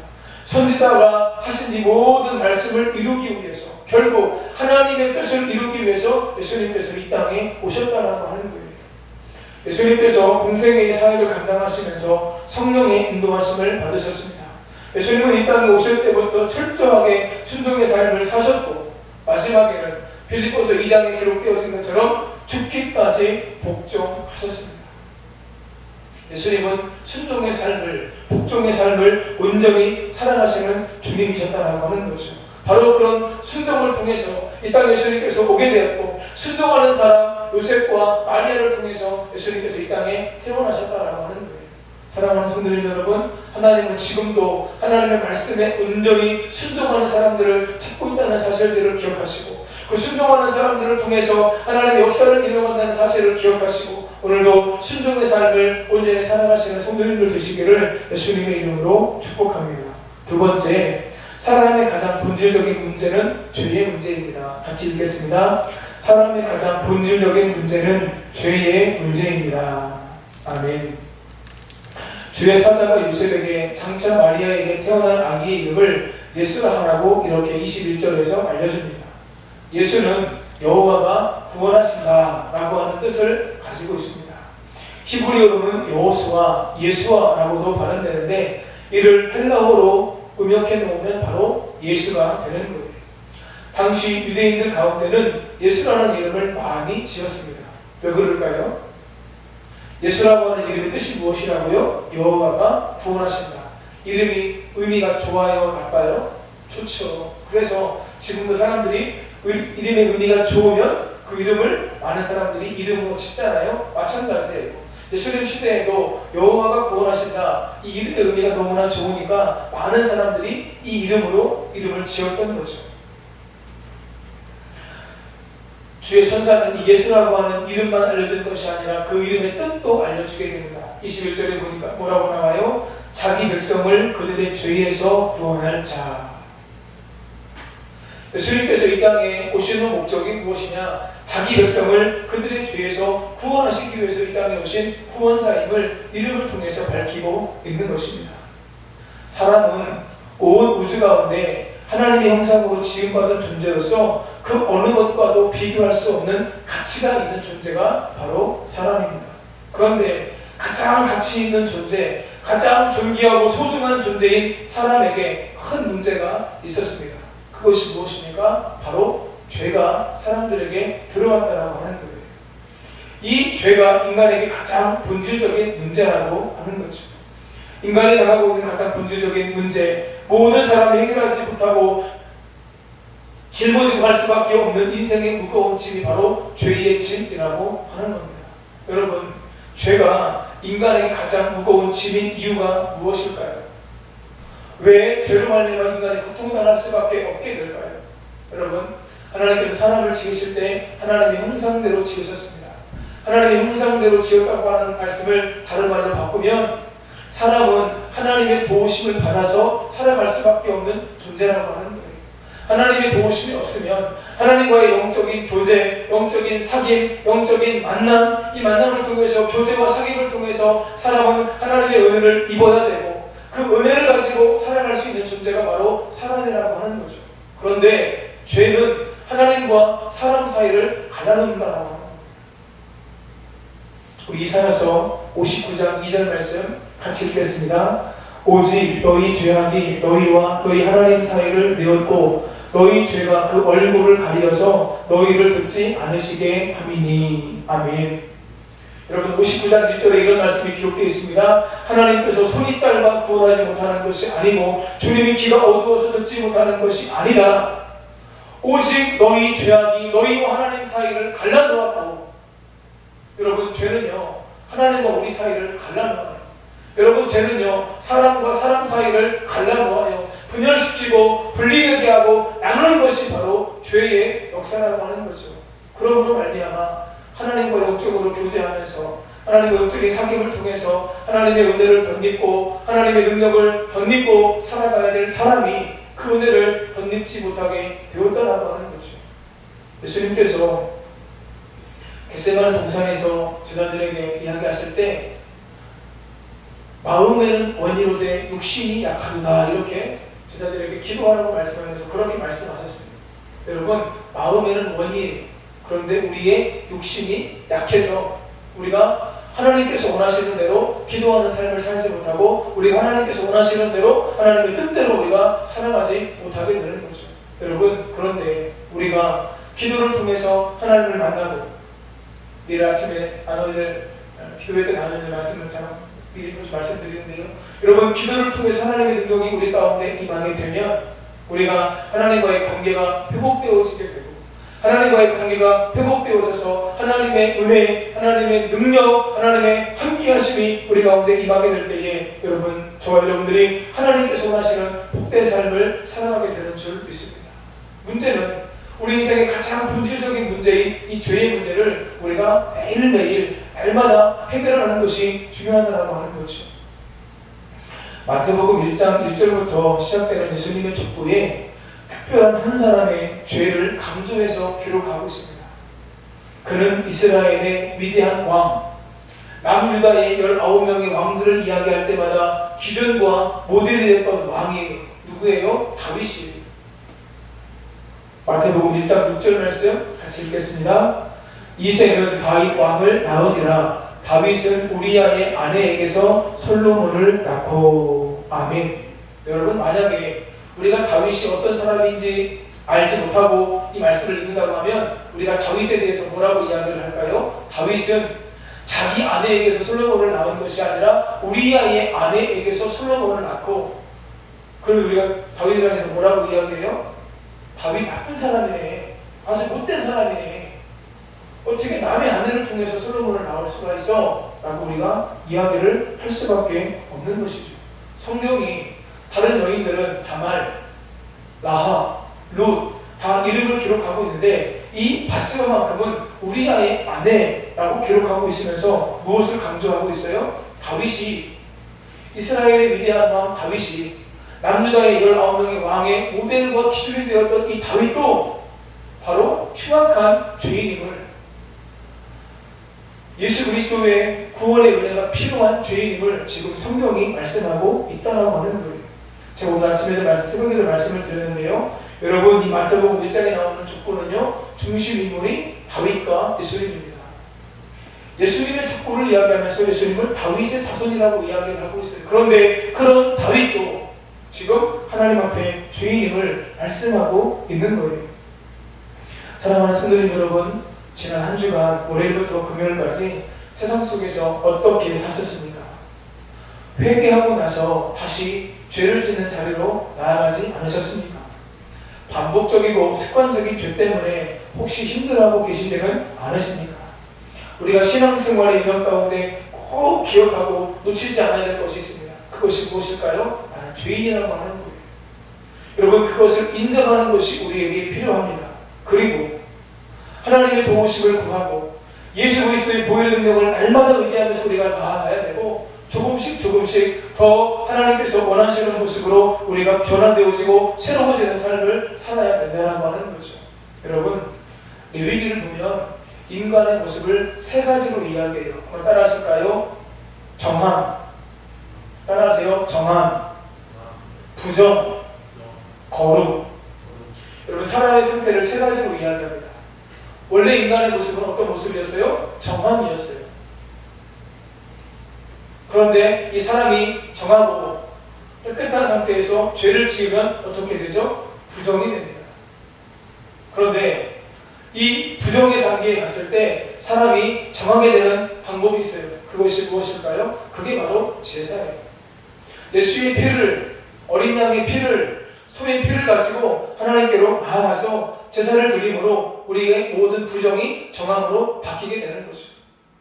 선지자가 하신 이 모든 말씀을 이루기 위해서 결국 하나님의 뜻을 이루기 위해서 예수님께서 이 땅에 오셨다라고 하는 거예요. 예수님께서 공생애의 사역을 감당하시면서 성령의 인도하심을 받으셨습니다. 예수님은 이 땅에 오실 때부터 철저하게 순종의 삶을 사셨고 마지막에는 빌립보서 2장에 기록되어진 것처럼 죽기까지 복종하셨습니다. 예수님은 순종의 삶을, 복종의 삶을 온전히 사랑하시는 주님이셨다라고 하는 거죠. 바로 그런 순종을 통해서 이 땅에 예수님께서 오게 되었고 순종하는 사람 요셉과 마리아를 통해서 예수님께서 이 땅에 태어나셨다라고 하는 거예요. 사랑하는 성도님 여러분, 하나님은 지금도 하나님의 말씀에 온전히 순종하는 사람들을 찾고 있다는 사실들을 기억하시고 그 순종하는 사람들을 통해서 하나님의 역사를 이루어간다는 사실을 기억하시고 오늘도 순종의 삶을 온전히 살아가시는 성도님들 되시기를 예수님의 이름으로 축복합니다. 두 번째, 사람의 가장 본질적인 문제는 죄의 문제입니다. 같이 읽겠습니다. 사람의 가장 본질적인 문제는 죄의 문제입니다. 아멘. 주의 사자가 요셉에게 장차 마리아에게 태어난 아기의 이름을 예수라 하라고 이렇게 21절에서 알려줍니다. 예수는 여호와가 구원하신다 라고 하는 뜻을 가지고 있습니다. 히브리어로는 여호수아, 예수아라고도 발음되는데 이를 헬라어로 음역해 놓으면 바로 예수가 되는 거예요. 당시 유대인들 가운데는 예수라는 이름을 많이 지었습니다. 왜 그럴까요? 예수라고 하는 이름의 뜻이 무엇이라고요? 여호와가 구원하신다. 이름이 의미가 좋아요? 나빠요? 좋죠. 그래서 지금도 사람들이 이름의 의미가 좋으면 그 이름을 많은 사람들이 이름으로 짓잖아요. 마찬가지예요. 예수님 시대에도 여호와가 구원하신다. 이 이름의 의미가 너무나 좋으니까 많은 사람들이 이 이름으로 이름을 지었던 거죠. 주의 천사는 이 예수라고 하는 이름만 알려준 것이 아니라 그 이름의 뜻도 알려주게 됩니다. 21절에 보니까 뭐라고 나와요? 자기 백성을 그들의 죄에서 구원할 자. 예수님께서 이 땅에 오시는 목적이 무엇이냐? 자기 백성을 그들의 죄에서 구원하시기 위해서 이 땅에 오신 구원자임을 이름을 통해서 밝히고 있는 것입니다. 사람은 온 우주 가운데 하나님의 형상으로 지음받은 존재로서 그 어느 것과도 비교할 수 없는 가치가 있는 존재가 바로 사람입니다. 그런데 가장 가치 있는 존재, 가장 존귀하고 소중한 존재인 사람에게 큰 문제가 있었습니다. 그것이 무엇입니까? 바로 죄가 사람들에게 들어왔다라고 하는 거예요. 이 죄가 인간에게 가장 본질적인 문제라고 하는 거죠. 인간이 당하고 있는 가장 본질적인 문제, 모든 사람이 해결하지 못하고 짊어지고 갈 수밖에 없는 인생의 무거운 짐이 바로 죄의 짐이라고 하는 겁니다. 여러분, 죄가 인간에게 가장 무거운 짐인 이유가 무엇일까요? 왜 죄로 말미암아 인간이 고통당할 수밖에 없게 될까요? 여러분, 하나님께서 사람을 지으실 때 하나님의 형상대로 지으셨습니다. 하나님의 형상대로 지었다고 하는 말씀을 다른 말로 바꾸면 사람은 하나님의 도우심을 받아서 살아갈 수밖에 없는 존재라고 하는 거예요. 하나님의 도우심이 없으면 하나님과의 영적인 교제, 영적인 사귐, 영적인 만남, 이 만남을 통해서 교제와 사귐을 통해서 사람은 하나님의 은혜를 입어야 되고 그 은혜를 가지고 살아갈 수 있는 존재가 바로 사람이라고 하는 거죠. 그런데 죄는 하나님과 사람 사이를 갈라놓는다라고 하는 거예요. 우리 이사야서 59장 2절 말씀 같이 읽겠습니다. 오직 너희 죄악이 너희와 너희 하나님 사이를 내었고 너희 죄가 그 얼굴을 가리어서 너희를 듣지 않으시게 함이니. 아멘. 여러분 59장 1절에 이런 말씀이 기록되어 있습니다. 하나님께서 손이 짧아 구원하지 못하는 것이 아니고 주님이 귀가 어두워서 듣지 못하는 것이 아니다. 오직 너희 죄악이 너희와 하나님 사이를 갈라놓았고, 여러분 죄는요 하나님과 우리 사이를 갈라놓아요. 여러분 죄는요 사람과 사람 사이를 갈라놓아요. 분열시키고 분리되게 하고 나누는 것이 바로 죄의 역사라고 하는 거죠. 그러므로 말미암아 하나님과 영적으로 교제하면서 하나님과 영적인 사귐을 통해서 하나님의 은혜를 덧입고 하나님의 능력을 덧입고 살아가야 될 사람이 그 은혜를 덧입지 못하게 되었다라고 하는 거죠. 예수님께서 겟세마네 동산에서 제자들에게 이야기하실 때 마음에는 원이로되 육신이 약하도다 이렇게 제자들에게 기도하라고 말씀하면서 그렇게 말씀하셨어요. 여러분 마음에는 원이, 그런데 우리의 육신이 약해서 우리가 하나님께서 원하시는 대로 기도하는 삶을 살지 못하고 우리가 하나님께서 원하시는 대로 하나님의 뜻대로 우리가 살아가지 못하게 되는 거죠. 여러분 그런데 우리가 기도를 통해서 하나님을 만나고, 내일 아침에 나눠질 기도회 때 나눠질 말씀을 미리 말씀드리는데요, 여러분 기도를 통해서 하나님의 능력이 우리 가운데 임하게 되면 우리가 하나님과의 관계가 회복되어지게 되고, 하나님과의 관계가 회복되어져서 하나님의 은혜, 하나님의 능력, 하나님의 함께하심이 우리 가운데 임하게 될 때에 여러분 저와 여러분들이 하나님께서 원하시는 복된 삶을 살아가게 되는 줄 믿습니다. 문제는 우리 인생의 가장 본질적인 문제인 이 죄의 문제를 우리가 매일매일 날마다 해결하는 것이 중요하다고 하는 거죠. 마태복음 1장 1절부터 시작되는 예수님의 족보에 특별한 한 사람의 죄를 강조해서 기록하고 있습니다. 그는 이스라엘의 위대한 왕, 남유다의 19명의 왕들을 이야기할 때마다 기준과 모델이 됐던 왕이 누구예요? 다윗이에요. 마태복음 1장 6절 말씀 같이 읽겠습니다. 이새는 다윗 왕을 낳으리라. 다윗은 우리아의 아내에게서 솔로몬을 낳고. 아멘. 여러분 만약에 우리가 다윗이 어떤 사람인지 알지 못하고 이 말씀을 읽는다고 하면 우리가 다윗에 대해서 뭐라고 이야기를 할까요? 다윗은 자기 아내에게서 솔로몬을 낳은 것이 아니라 우리아의 아내에게서 솔로몬을 낳고, 그럼 우리가 다윗에 대해서 뭐라고 이야기해요? 다윗 나쁜 사람이네, 아주 못된 사람이네, 어떻게 남의 아내를 통해서 솔로몬을 낳을 수가 있어? 라고 우리가 이야기를 할 수밖에 없는 것이죠. 성경이 다른 여인들은 다말, 라하, 룻 다 이름을 기록하고 있는데 이 바스바만큼은 우리아의 아내라고 기록하고 있으면서 무엇을 강조하고 있어요? 다윗이, 이스라엘의 위대한 왕 다윗이 남유다의 19명의 왕의 모델과 기준이 되었던 이 다윗도 바로 흉악한 죄인임을, 예수 그리스도의 구원의 은혜가 필요한 죄인임을 지금 성경이 말씀하고 있다라고 하는 거예요. 제가 오늘 아침에도 새벽에도 말씀을 드렸는데요, 여러분 이 마태복음 1장에 나오는 족보는요 중심 인물이 다윗과 예수님입니다. 예수님의 족보를 이야기하면서 예수님을 다윗의 자손이라고 이야기를 하고 있어요. 그런데 그런 다윗도 지금 하나님 앞에 죄인임을 말씀하고 있는 거예요. 사랑하는 성도님 여러분, 지난 한 주간 월요일부터 금요일까지 세상 속에서 어떻게 사셨습니까? 회개하고 나서 다시 죄를 짓는 자리로 나아가지 않으셨습니까? 반복적이고 습관적인 죄 때문에 혹시 힘들어하고 계시지는 않으십니까? 우리가 신앙생활의 여정 가운데 꼭 기억하고 놓치지 않아야 될 것이 있습니다. 그것이 무엇일까요? 나는 죄인이라고 하는 거예요. 여러분 그것을 인정하는 것이 우리에게 필요합니다. 그리고 하나님의 도우심을 구하고 예수 그리스도의 보혈의 능력을 날마다 의지하면서 우리가 나아가야 되고, 조금씩 더 하나님께서 원하시는 모습으로 우리가 변화되어지고 새로워지는 삶을 살아야 된다고 하는 거죠. 여러분 레위기를 보면 인간의 모습을 세 가지로 이야기해요. 한번 따라 하실까요? 정함, 따라하세요. 정함, 부정, 거룩. 여러분 사람의 상태를 세 가지로 이야기합니다. 원래 인간의 모습은 어떤 모습이었어요? 정함이었어요. 그런데 이 사람이 정하고 깨끗한 상태에서 죄를 지으면 어떻게 되죠? 부정이 됩니다. 그런데 이 부정의 단계에 갔을 때 사람이 정하게 되는 방법이 있어요. 그것이 무엇일까요? 그게 바로 제사예요. 예수의 피를, 어린 양의 피를, 소의 피를 가지고 하나님께로 나아가서 제사를 드림으로 우리의 모든 부정이 정함으로 바뀌게 되는 거죠.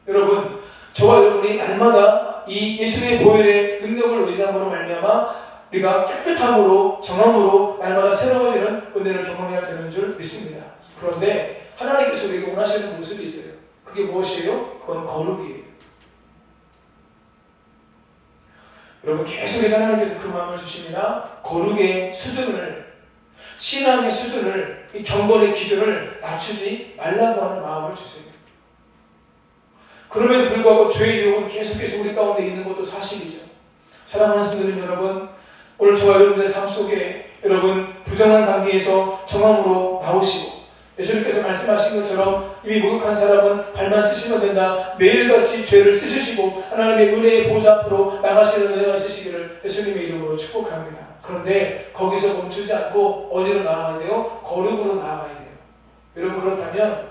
여러분, 저와 여러분이 날마다 이 예수의 보혈의 능력을 의지함으로 말미암아 우리가 깨끗함으로 정함으로 날마다 새로워지는 은혜를 경험해야 되는 줄 믿습니다. 그런데 하나님께서 우리에게 원하시는 모습이 있어요. 그게 무엇이에요? 그건 거룩이에요. 여러분, 계속해서 하나님께서 그 마음을 주십니다. 거룩의 수준을, 신앙의 수준을, 이 경건의 기준을 낮추지 말라고 하는 마음을 주세요. 그럼에도 불구하고 죄의 유혹은 계속해서 우리 가운데 있는 것도 사실이죠. 사랑하는 성도님 여러분, 오늘 저와 여러분의 삶 속에 여러분 부정한 단계에서 정함으로 나오시고 예수님께서 말씀하신 것처럼 이미 목욕한 사람은 발만 쓰시면 된다. 매일같이 죄를 쓰시고 하나님의 은혜의 보좌 앞으로 나가시는 은혜가 있으시기를 예수님의 이름으로 축복합니다. 그런데 거기서 멈추지 않고 어디로 나아가야 돼요? 거룩으로 나아가야 돼요. 여러분, 그렇다면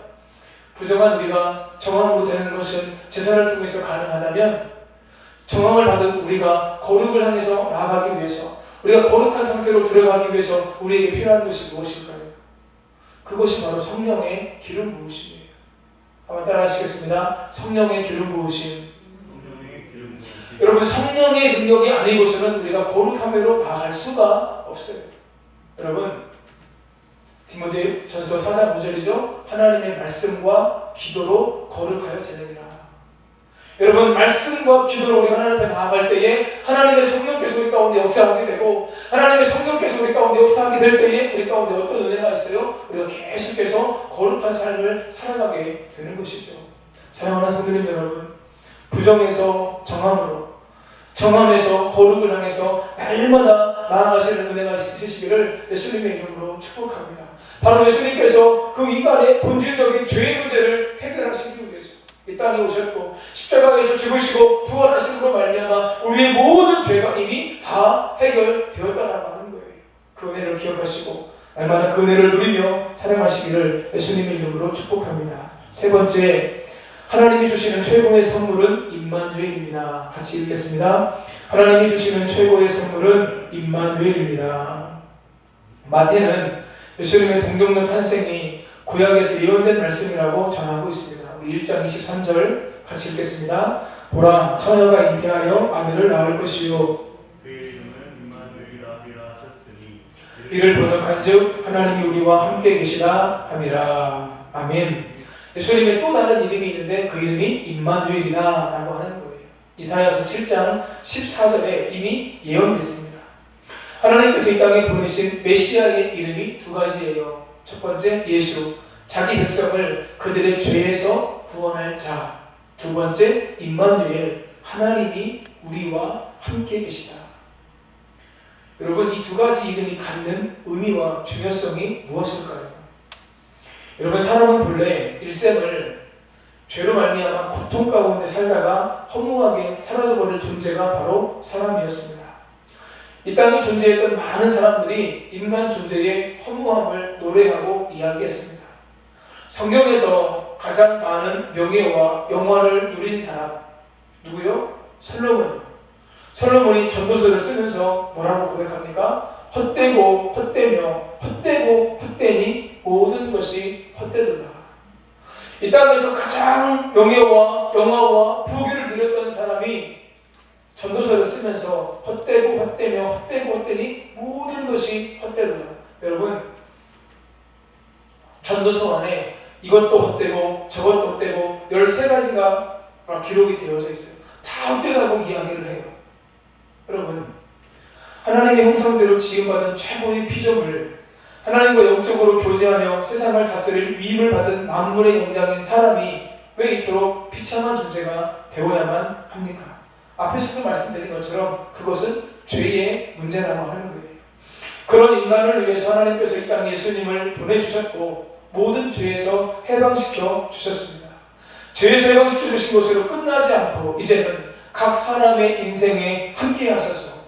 부정한 우리가 정함으로 되는 것은 제사를 통해서 가능하다면 정함을 받은 우리가 거룩을 향해서 나아가기 위해서, 우리가 거룩한 상태로 들어가기 위해서 우리에게 필요한 것이 무엇일까요? 그것이 바로 성령의 기름 부으심이에요. 한번 따라 하시겠습니다. 성령의 기름 부으심. 여러분, 성령의 능력이 아니고서는 우리가 거룩함으로 나아갈 수가 없어요. 여러분, 디모데전서 4장 5절이죠. 하나님의 말씀과 기도로 거룩하여 지내리라. 여러분, 말씀과 기도로 우리가 하나님 앞에 나아갈 때에 하나님의 성령께서 우리 가운데 역사하게 되고, 하나님의 성령께서 우리 가운데 역사하게 될 때에 우리 가운데 어떤 은혜가 있어요? 우리가 계속해서 거룩한 삶을 살아가게 되는 것이죠. 사랑하는 성도님 여러분, 부정에서 정함으로, 정함에서 거룩을 향해서 날마다 나아가시는 은혜가 있으시기를 예수님의 이름으로 축복합니다. 바로 예수님께서 그 인간의 본질적인 죄의 문제를 해결하시기 위해서 이 땅에 오셨고 십자가에서 죽으시고 부활하심으로 말미암아 우리의 모든 죄가 이미 다 해결되었다라고 하는 거예요. 그 은혜를 기억하시고 날마다 그 은혜를 누리며 사랑하시기를 예수님의 이름으로 축복합니다. 세 번째, 하나님이 주시는 최고의 선물은 임마누엘입니다. 같이 읽겠습니다. 하나님이 주시는 최고의 선물은 임마누엘입니다. 마태는 예수님의 동정녀 탄생이 구약에서 예언된 말씀이라고 전하고 있습니다. 우리 1장 23절 같이 읽겠습니다. 보라, 처녀가 잉태하여 아들을 낳을 것이요 그의 이름은 임마누엘이라 하셨으니 이를 번역한즉 하나님이 우리와 함께 계시다 함이라. 아멘. 예수님의 또 다른 이름이 있는데 그 이름이 임마누엘이다라고 하는 거예요. 이사야서 7장 14절에 이미 예언됐습니다. 하나님께서 이 땅에 보내신 메시아의 이름이 두 가지예요. 첫 번째, 예수, 자기 백성을 그들의 죄에서 구원할 자. 두 번째, 임마누엘, 하나님이 우리와 함께 계시다. 여러분, 이 두 가지 이름이 갖는 의미와 중요성이 무엇일까요? 여러분, 사람은 본래 일생을 죄로 말미암아 고통 가운데 살다가 허무하게 사라져버릴 존재가 바로 사람이었습니다. 이 땅에 존재했던 많은 사람들이 인간 존재의 허무함을 노래하고 이야기했습니다. 성경에서 가장 많은 명예와 영화를 누린 사람 누구요? 솔로몬이요. 솔로몬이 전도서를 쓰면서 뭐라고 고백합니까? 헛되고 헛되며 헛되고 헛되니 모든 것이 헛되도다. 이 땅에서 가장 명예와 영화와 부귀를 누렸던 사람이 전도서를 쓰면서 헛되고 헛되며 헛되고 헛되니 모든 것이 헛되도다. 여러분, 전도서 안에 이것도 헛되고 저것도 헛되고 13가지가 기록이 되어져 있어요. 다 헛되다고 이야기를 해요. 여러분, 하나님의 형상대로 지음받은 최고의 피조물, 하나님과 영적으로 교제하며 세상을 다스릴 위임을 받은 만물의 영장인 사람이 왜 이토록 비참한 존재가 되어야만 합니까? 앞에서도 말씀드린 것처럼 그것은 죄의 문제라고 하는 거예요. 그런 인간을 위해서 하나님께서 이 땅에 예수님을 보내주셨고 모든 죄에서 해방시켜 주셨습니다. 죄에서 해방시켜 주신 것으로 끝나지 않고 이제는 각 사람의 인생에 함께 하셔서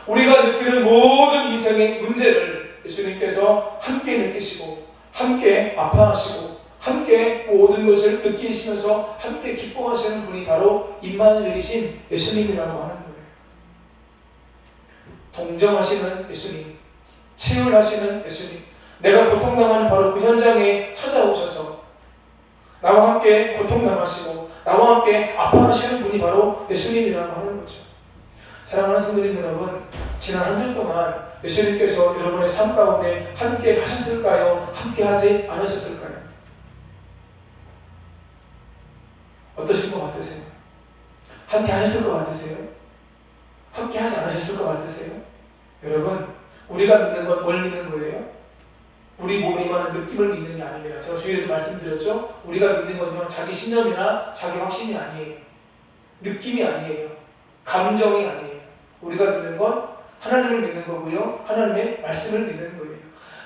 우리가 느끼는 모든 인생의 문제를 예수님께서 함께 느끼시고 함께 아파하시고 함께 모든 것을 느끼시면서 함께 기뻐하시는 분이 바로 임마누엘이신 예수님이라고 하는 거예요. 동정하시는 예수님, 치유하시는 예수님, 내가 고통당하는 바로 그 현장에 찾아오셔서 나와 함께 고통당하시고 나와 함께 아파하시는 분이 바로 예수님이라고 하는 거죠. 사랑하는 성도님 여러분, 지난 한 주 동안 예수님께서 여러분의 삶 가운데 함께 하셨을까요? 함께 하지 않으셨을까요? 어떠실 것 같으세요? 함께 하셨을 것 같으세요? 함께 하지 않으셨을 것 같으세요? 여러분, 우리가 믿는 건 뭘 믿는 거예요? 우리 몸에 임하는 느낌을 믿는 게 아닙니다. 제가 주일에도 말씀드렸죠? 우리가 믿는 건요, 자기 신념이나 자기 확신이 아니에요. 느낌이 아니에요. 감정이 아니에요. 우리가 믿는 건 하나님을 믿는 거고요, 하나님의 말씀을 믿는 거예요.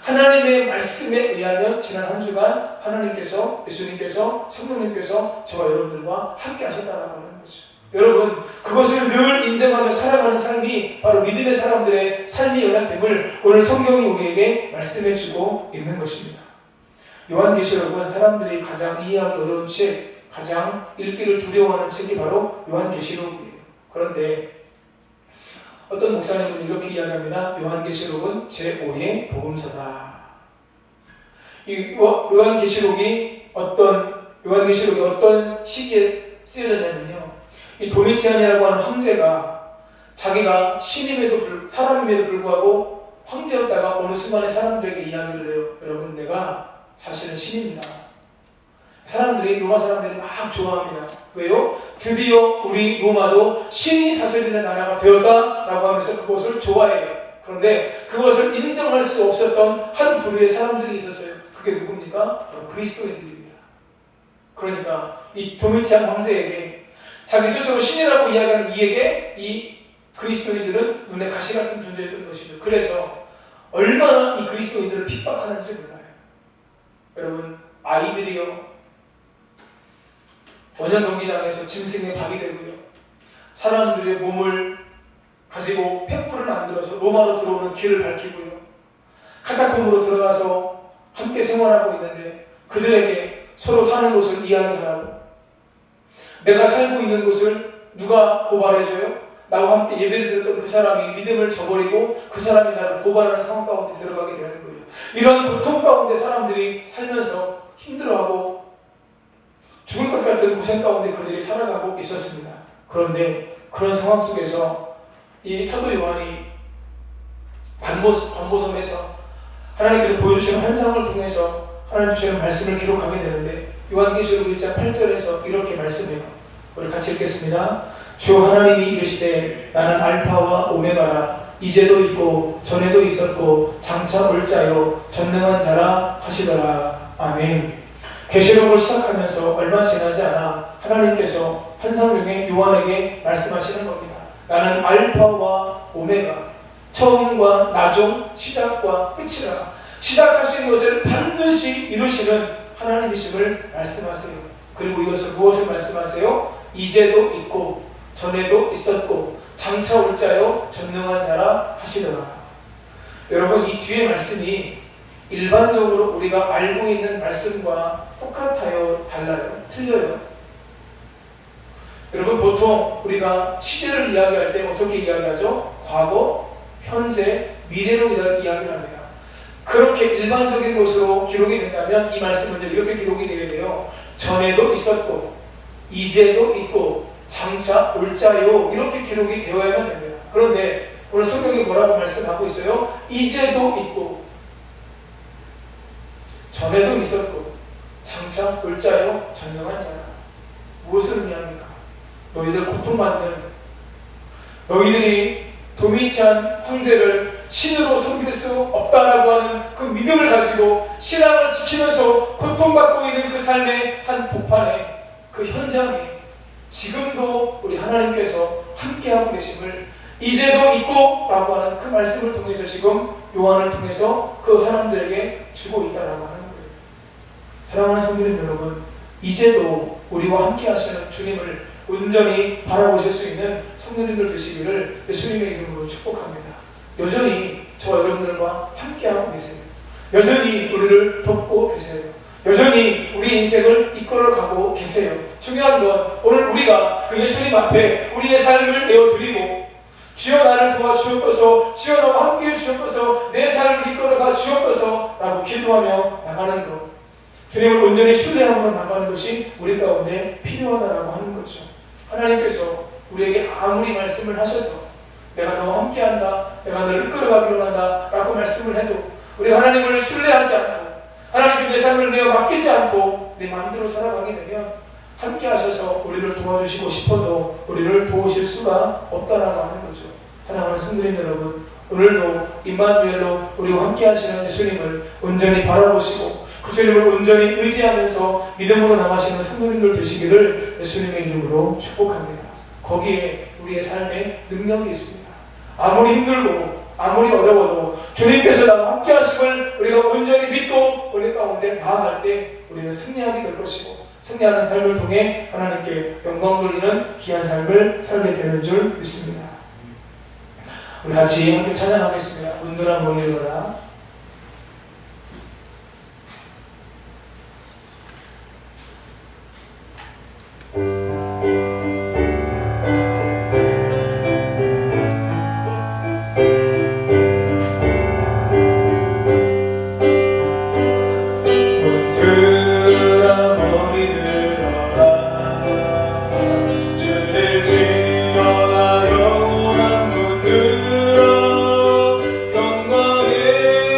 하나님의 말씀에 의하면 지난 한 주간 하나님께서, 예수님께서, 성령님께서 저와 여러분들과 함께 하셨다라고 하는 거죠. 여러분, 그것을 늘 인정하며 살아가는 삶이 바로 믿음의 사람들의 삶이 영향됨을 오늘 성경이 우리에게 말씀해 주고 있는 것입니다. 요한계시록은 사람들이 가장 이해하기 어려운 책, 가장 읽기를 두려워하는 책이 바로 요한계시록이에요. 그런데 어떤 목사님은 이렇게 이야기합니다. 요한계시록은 제5의 복음서다. 이 요한계시록이 어떤 시기에 쓰여졌냐면요, 이 도미티안이라고 하는 황제가 자기가 사람임에도 불구하고 황제였다가 어느 순간에 사람들에게 이야기를 해요. 여러분, 내가 사실은 신입니다. 로마 사람들이 막 좋아합니다. 왜요? 드디어 우리 로마도 신이 다스리는 나라가 되었다라고 하면서 그것을 좋아해요. 그런데 그것을 인정할 수 없었던 한 부류의 사람들이 있었어요. 그게 누굽니까? 그리스도인들입니다. 그러니까 이 도미티안 황제에게, 자기 스스로 신이라고 이야기하는 이에게 이 그리스도인들은 눈에 가시 같은 존재였던 것이죠. 그래서 얼마나 이 그리스도인들을 핍박하는지 몰라요. 여러분, 아이들이요, 원형 경기장에서 짐승의 밥이 되고요, 사람들의 몸을 가지고 횃불을 만들어서 로마로 들어오는 길을 밝히고요, 카타콤으로 들어가서 함께 생활하고 있는데 그들에게 서로 사는 곳을 이야기하라고, 내가 살고 있는 곳을 누가 고발해줘요? 나와 함께 예배를 드렸던 그 사람이 믿음을 저버리고 그 사람이 나를 고발하는 상황 가운데 들어가게 되는 거예요. 이런 고통 가운데 사람들이 살면서 힘들어하고 죽을 것 같은 고생 가운데 그들이 살아가고 있었습니다. 그런데 그런 상황 속에서 이 사도 요한이 반모섬에서 하나님께서 보여주시는 환상을 통해서 하나님 주시는 말씀을 기록하게 되는데, 요한계시록 1장 8절에서 이렇게 말씀해요. 우리 같이 읽겠습니다. 주 하나님이 이르시되 나는 알파와 오메가라, 이제도 있고 전에도 있었고 장차 올 자요 전능한 자라 하시더라. 아멘. 계시록을 시작하면서 얼마 지나지 않아 하나님께서 환상 중에 요한에게 말씀하시는 겁니다. 나는 알파와 오메가, 처음과 나중, 시작과 끝이라. 시작하신 것을 반드시 이루시는 하나님이심을 말씀하세요. 그리고 이것을 무엇을 말씀하세요? 이제도 있고 전에도 있었고 장차 올 자요 전능한 자라 하시더라. 여러분, 이 뒤에 말씀이 일반적으로 우리가 알고 있는 말씀과 똑같아요? 달라요? 틀려요? 여러분, 보통 우리가 시대를 이야기할 때 어떻게 이야기하죠? 과거, 현재, 미래로 이야기를 합니다. 그렇게 일반적인 것으로 기록이 된다면 이 말씀은 이렇게 기록이 되게 돼요. 전에도 있었고 이제도 있고 장차 올 자요, 이렇게 기록이 되어야만 됩니다. 그런데 오늘 성경이 뭐라고 말씀하고 있어요? 이제도 있고 전에도 있었고 장차 올 자요 전능한 자라. 무엇을 의미합니까? 너희들 고통받는, 너희들이 도미티안 황제를 신으로 섬길 수 없다라고 하는 그 믿음을 가지고 신앙을 지키면서 고통받고 있는 그 삶의 한 복판에, 그 현장에 지금도 우리 하나님께서 함께하고 계심을, 이제도 있고 라고 하는 그 말씀을 통해서 지금 요한을 통해서 그 사람들에게 주고 있다라고 하는 거예요. 사랑하는 성도님 여러분, 이제도 우리와 함께 하시는 주님을 온전히 바라보실 수 있는 성도님들 되시기를 예수님의 이름으로 축복합니다. 여전히 저와 여러분들과 함께하고 계세요. 여전히 우리를 돕고 계세요. 여전히 우리 우리 인생을 이끌어가고 계세요. 중요한 건 오늘 우리가 그 예수님 앞에 우리의 삶을 내어드리고 주여 나를 도와주옵소서, 주여 나와 함께해 주옵소서, 내 삶을 이끌어가 주옵소서 라고 기도하며 나가는 것, 주님을 온전히 신뢰함으로 나가는 것이 우리 가운데 필요하다라고 하는 거죠. 하나님께서 우리에게 아무리 말씀을 하셔서 내가 너와 함께한다, 내가 너를 이끌어가기로 한다 라고 말씀을 해도 우리가 하나님을 신뢰하지 않고 하나님께 내 삶을 내어 맡기지 않고 내 마음대로 살아가게 되면 함께 하셔서 우리를 도와주시고 싶어도 우리를 도우실 수가 없다라고 하는 거죠. 사랑하는 성도님 여러분, 오늘도 임마누엘로 우리와 함께 하시는 예수님을 온전히 바라보시고 그 주님을 온전히 의지하면서 믿음으로 나가시는 성도님들 되시기를 예수님의 이름으로 축복합니다. 거기에 우리의 삶에 능력이 있습니다. 아무리 힘들고 아무리 어려워도 주님께서 나와 함께 하심을 우리가 온전히 믿고 우리 가운데 나아갈 때 우리는 승리하게 될 것이고 승리하는 삶을 통해 하나님께 영광 돌리는 귀한 삶을 살게 되는 줄 믿습니다. 우리 같이 함께 찬양하겠습니다. 온전한 모이로라. 영광의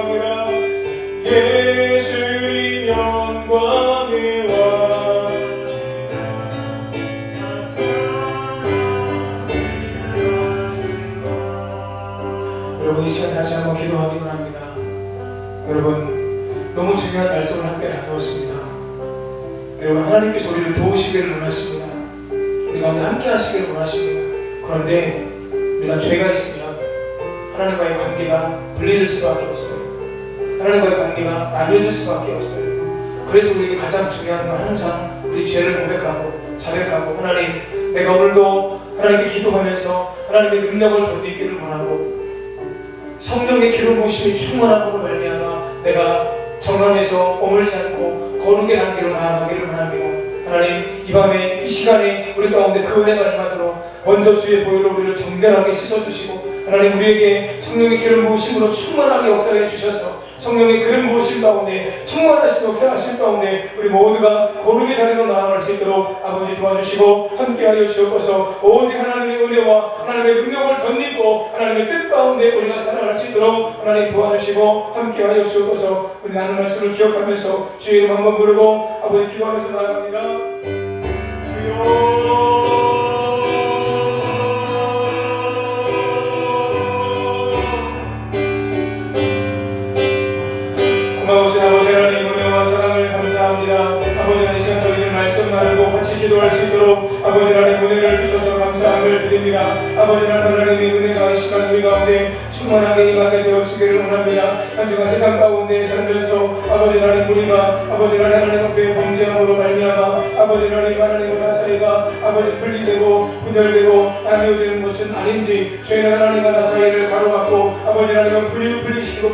기도하오니라. 예수님 영광의 왕, 여러분 이 시간 다시 한번 기도하기 원합니다. 여러분 너무 중요한 말씀을 함께 나누었습니다. 여러분 하나님께서 우리를 도우시기를 원하십니다. 우리 가운데 함께 하시기를 원하십니다. 그런데 우리가 죄가 있으면 하나님과의 관계가 분리될 수밖에 없어요. 하나님과의 관계가 나뉘어질 수밖에 없어요. 그래서 우리에게 가장 중요한 건 항상 우리 죄를 고백하고 자백하고, 하나님 내가 오늘도 하나님께 기도하면서 하나님의 능력을 덧입기를 원하고 성령의 기름 부으심이 충만함으로 말미암아 내가 정함에서 머물지 않고 거룩의 단계로 나아가기를 원합니다. 하나님 이 밤에 이 시간에 우리 가운데 그 은혜가 임하도록 먼저 주의 보혈로 우리를 정결하게 씻어주시고, 하나님 우리에게 성령의 기름 부으심으로 충만하게 역사해 주셔서 성령의 기름 부으심 가운데 충만하신 역사하신 가운데 우리 모두가 거룩의 자리로 나아갈 수 있도록 아버지 도와주시고 함께하여 주옵소서. 오직 하나님의 은혜와 하나님의 능력을 덧입고 하나님의 뜻 가운데 우리가 살아갈 수 있도록 하나님 도와주시고 함께하여 주옵소서. 우리 나눈 말씀을 기억하면서 주의 이름 한번 부르고 아버지 기도하면서 나아갑니다. 주여 고마우신 아버지 하나님 은혜와 사랑을 감사합니다. 아버지 하나님 시간 저희들 말씀 나누고 같이 기도할 수 있도록 아버지 하나님 은혜를 주셔서 감사함을 드립니다. 아버지 하나님의 은혜가 이 시간 우리 가운데 충만하게 임하게 되어지기를 원합니다. 한 주간 세상 가운데 살면서 아버지 하나님 우리가 아버지 하나님 앞에 범죄함으로 말미암아 아버지 하나님과 사이가 아버지 분리되고 분열되고 나뉘어지는 것은 아닌지, 죄는 하나님과 나 사이를 가로막고 아버지 하나님은 분리시키고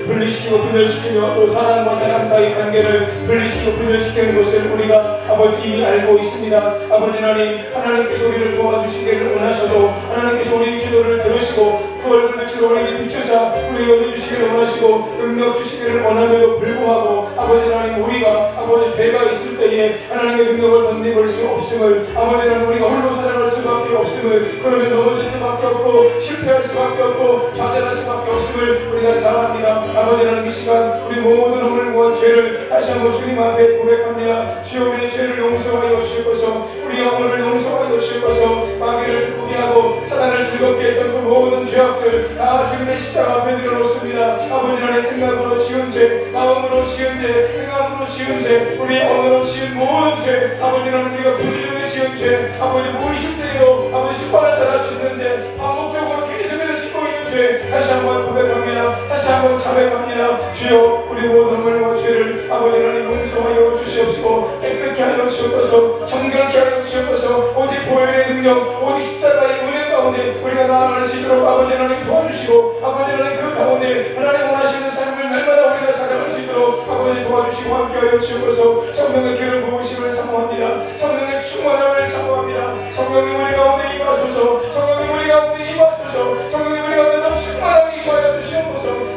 분열시키며 또 사람과 사람 사이 관계를 분리시키고 분열시키는 것을 우리가 아버지 이미 알고 있습니다. 아버지 하나님께서 우리를 도와주시기를 원하셔도 하나님께서 우리의 기도를 들으시고 그 얼굴 빛으로 우리에게 비추사 우리에게 은혜 주시기를 원하시고 능력 주시기를 원함에도 불구하고 아버지 하나님 우리가 아버지 죄가 있을 때에 하나님의 능력을 덧입을 수 없음을, 아버지 하나님 우리가 홀로 살아갈 수밖에 없음을, 그러면 넘어질 수밖에 없고 실패할 수밖에 없고 좌절할 수밖에 없음을 우리가 잘 압니다. 아버지 하나님 이 시간 우리 모든 허물과 죄를 다시 한번 주님 앞에 고백합니다. 주여 우리의 죄를 용서하여 주시옵소서. 우리의 허물을 용서하여 주시옵소서. 마귀를 포기하고 사단을 즐겁게 했던 그 모든 죄악들 다 주님의 십자가 앞에 내려놓습니다. 아버지 하나님 생각으로 지은 죄, 마음으로 지은 죄, 행함으로 지은 죄, 우리의 언어로 지은 모든 죄, 아버지 하나님 우리가 부지런히 지은 죄, 아버지 무의식 때에도 아버지 습관을 따라 짓는 죄, 반복적으로 계속해서 짓고 있는 죄 다시 한번 고백합니다. 다시 한번 자백합니다. 주여 우리 모든 허물과 죄를 아버지 하나님 용서하여 주시옵시고 깨끗게 하여 주옵소서. 정결케 하여 주옵소서. 오직 보혈의 능력, 오직 십자가의 은혜 가운데 우리가 나아갈 수 있도록 아버지 하나님 도와주시고 아버지 하나님 그 가운데 하나님 원하시는 삶을 날마다 우리가 살아갈 수 있도록 아버지 도와주시고 함께하여 주옵소서. 성령의 기름 부으심을 사모합니다. 성령의 충만함을 사모합니다. 성령님 우리 가운데 임하소서. 성령님 우리 가운데 임하소서. 성령님 우리 가운데 더 충만하게 임하여 주시옵소서.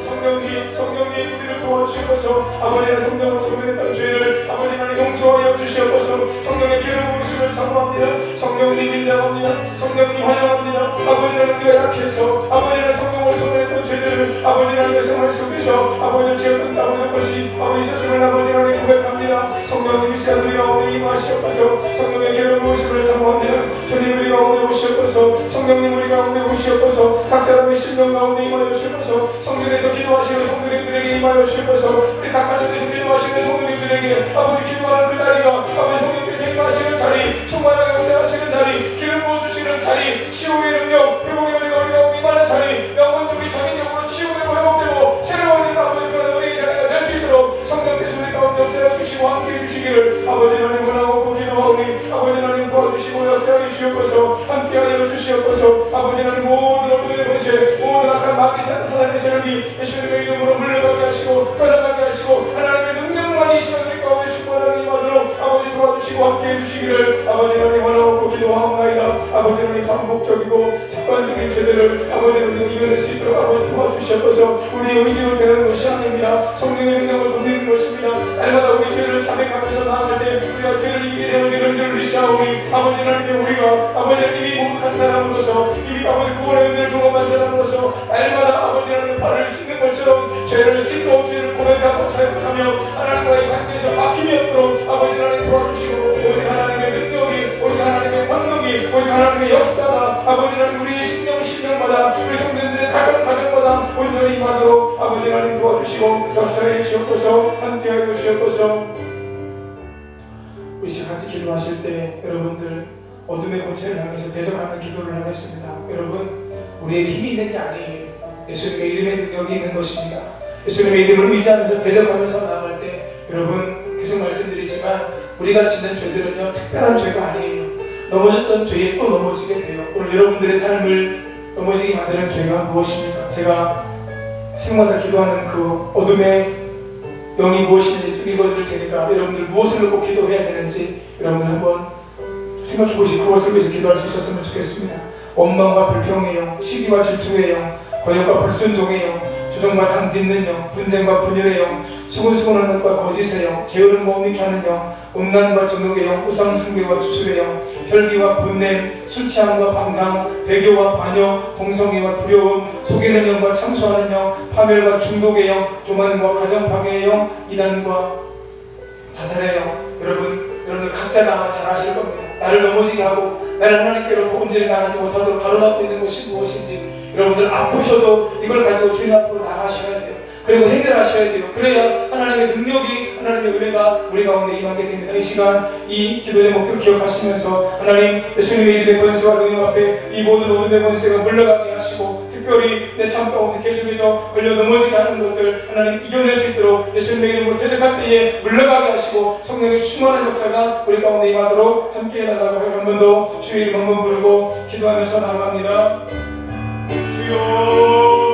성령님 우리를 도와주시옵소서. 아버지 하나님 성령으로 소멸했던 죄를 아버지 하나님 용서하여 주시옵소서. 성령의 기름 부으심을 사모합니다. 성령님 인정합니다. 성령님 환영합니다. 아버지 하나님 우리가 약해서 아버지 하나님 성령으로 소멸했던 죄들을 아버지 하나님의 생활 속에서 아버지 지었던 따오는 것이 아버지 스스로 아버지 하나님 고백합니다. 성령님 이 시간 우리 가운데 임하시옵소서. 성령의 기름 부으심을 사모합니다. 주님 우리 가운데 오시옵소서. 성령님 우리 가운데 오시옵소서. 각 사람의 심령 가운데 임하여 주옵소서. 성전에서 기도하시는 성도님들에게 임하여 주옵소서. 우리 각 가정에서 기도하시는 성도님들에게 아버지 기도하는 그 자리가 아버지 성령께서 임하시는 자리, 충만하게 역사하시는 자리, 기름 부어주시는 자리, 치유의 능력, 회복의 은혜가 우리 가운데 임하는 자리, 영혼들이 전인적으로 치유되고 회복되고 새로워진 아버지 그런 은혜의 자리가 될 수 있도록 성령께서 우리 가운데 역사해 주시고 함께해 주시기를 아버지 하나님 원하고 기도하오니 아버지 하나님 도와주시고 역사해 주시옵소서. 함께하여 주시옵소서. 아버지 하나님 모든 어둠의 권세, 모든 악한 마귀 사단의 세력이 예수님의 이름으로 물러가게 하시고 떠나가게 하시고 하나님의 능력만이 이 시간 우리 가운데 충만하게 임하도록 아버지 도와주시고 함께해 주시기를 아버지 하나님 원하고 붙들고 기도하옵나이다. 아버지 하나님 반복적이고 습관적인 죄들을 아버지 하나님 이겨낼 수 있도록 아버지 도와주시옵소서. 우리의 의지로 되는 것이 아닙니다. 성령의 능력을 돕는 것입니다. 날마다 우리 죄를 자백하면서 나아갈 때 우리가 죄를 이기게 되어지는 줄 믿사오니 아버지 하나님 우리가 아버지 이미 목욕한 사람으로서 이미 아버지 구원의 은혜를 경험한 사람으로서 날마다 아버지 하나님 발을 씻는 것처럼 죄를 씻고 죄를 고백하고 자백하며 하나님과의 관계에서 막힘이 없도록 아버지 하나님 도와주시고 오직 하나님의 능력이 오직 하나님의 권능이 오직 하나님의 역사가 아버지 하나님 우리의 심령마다 우리 성도들의 가정마다 온전히 임하도록 아버지 하나님 도와주시고 역사해 주옵소서. 함께하여 주옵소서. 우리 시간 같이 기도하실 때 여러분들 어둠의 권세를 향해서 대적하는 기도를 하겠습니다. 여러분 우리에게 힘이 있는 게 아니에요. 예수님의 이름의 능력이 있는 것입니다. 예수님의 이름을 의지하면서 대적하면서 나아갈 때 여러분 계속 말씀드리지만 우리가 짓는 죄들은요 특별한 죄가 아니에요. 넘어졌던 죄에 또 넘어지게 돼요. 오늘 여러분들의 삶을 넘어지게 만드는 죄가 무엇입니까? 제가 생마다 기도하는 그 어둠의 영이 무엇인지 읽어드릴 테니까 여러분들 무엇을 놓고 기도해야 되는지 여러분들 한번 생각해보시고 그것을 위해서 기도할 수 있었으면 좋겠습니다. 원망과 불평의 영, 시기와 질투의 영, 거역과 불순종의 영, 주정과 당짓는 영, 분쟁과 분열의 영, 수군수군하는 것과 거짓의 영, 게으름과 오미케 하는 영, 음란과 정욕의 영, 우상숭배와 주술의 영, 혈기와 분냄, 술취함과 방탕, 배교와 반역, 동성애와 두려움, 속이는 영과 참소하는 영, 파멸과 중독의 영, 교만과 가정파괴의 영, 이단과 자살의 영. 여러분들 각자가 아마 잘 아실 겁니다. 나를 넘어지게 하고 나를 하나님께로 더 온전히 나가지 못하도록 가로막고 있는 것이 무엇인지 여러분들 아프셔도 이걸 가지고 주님 앞으로 나가셔야 돼요. 그리고 해결하셔야 돼요. 그래야 하나님의 능력이 하나님의 은혜가 우리 가운데 임하게 됩니다. 이 시간 이 기도 제목들을 기억하시면서 하나님 예수님의 이름의 권세와 능력 앞에 이 모든 어둠의 권세가 물러가게 하시고 특별히 내 삶 가운데 계속해서 걸려 넘어지게 하는 것들 하나님 이겨낼 수 있도록 예수님의 이름으로 대적할 때에 물러가게 하시고 성령의 충만한 역사가 우리 가운데 임하도록 함께 해달라고 한 번 더 주의 이름 한번 부르고 기도하면서 나아갑니다. 주여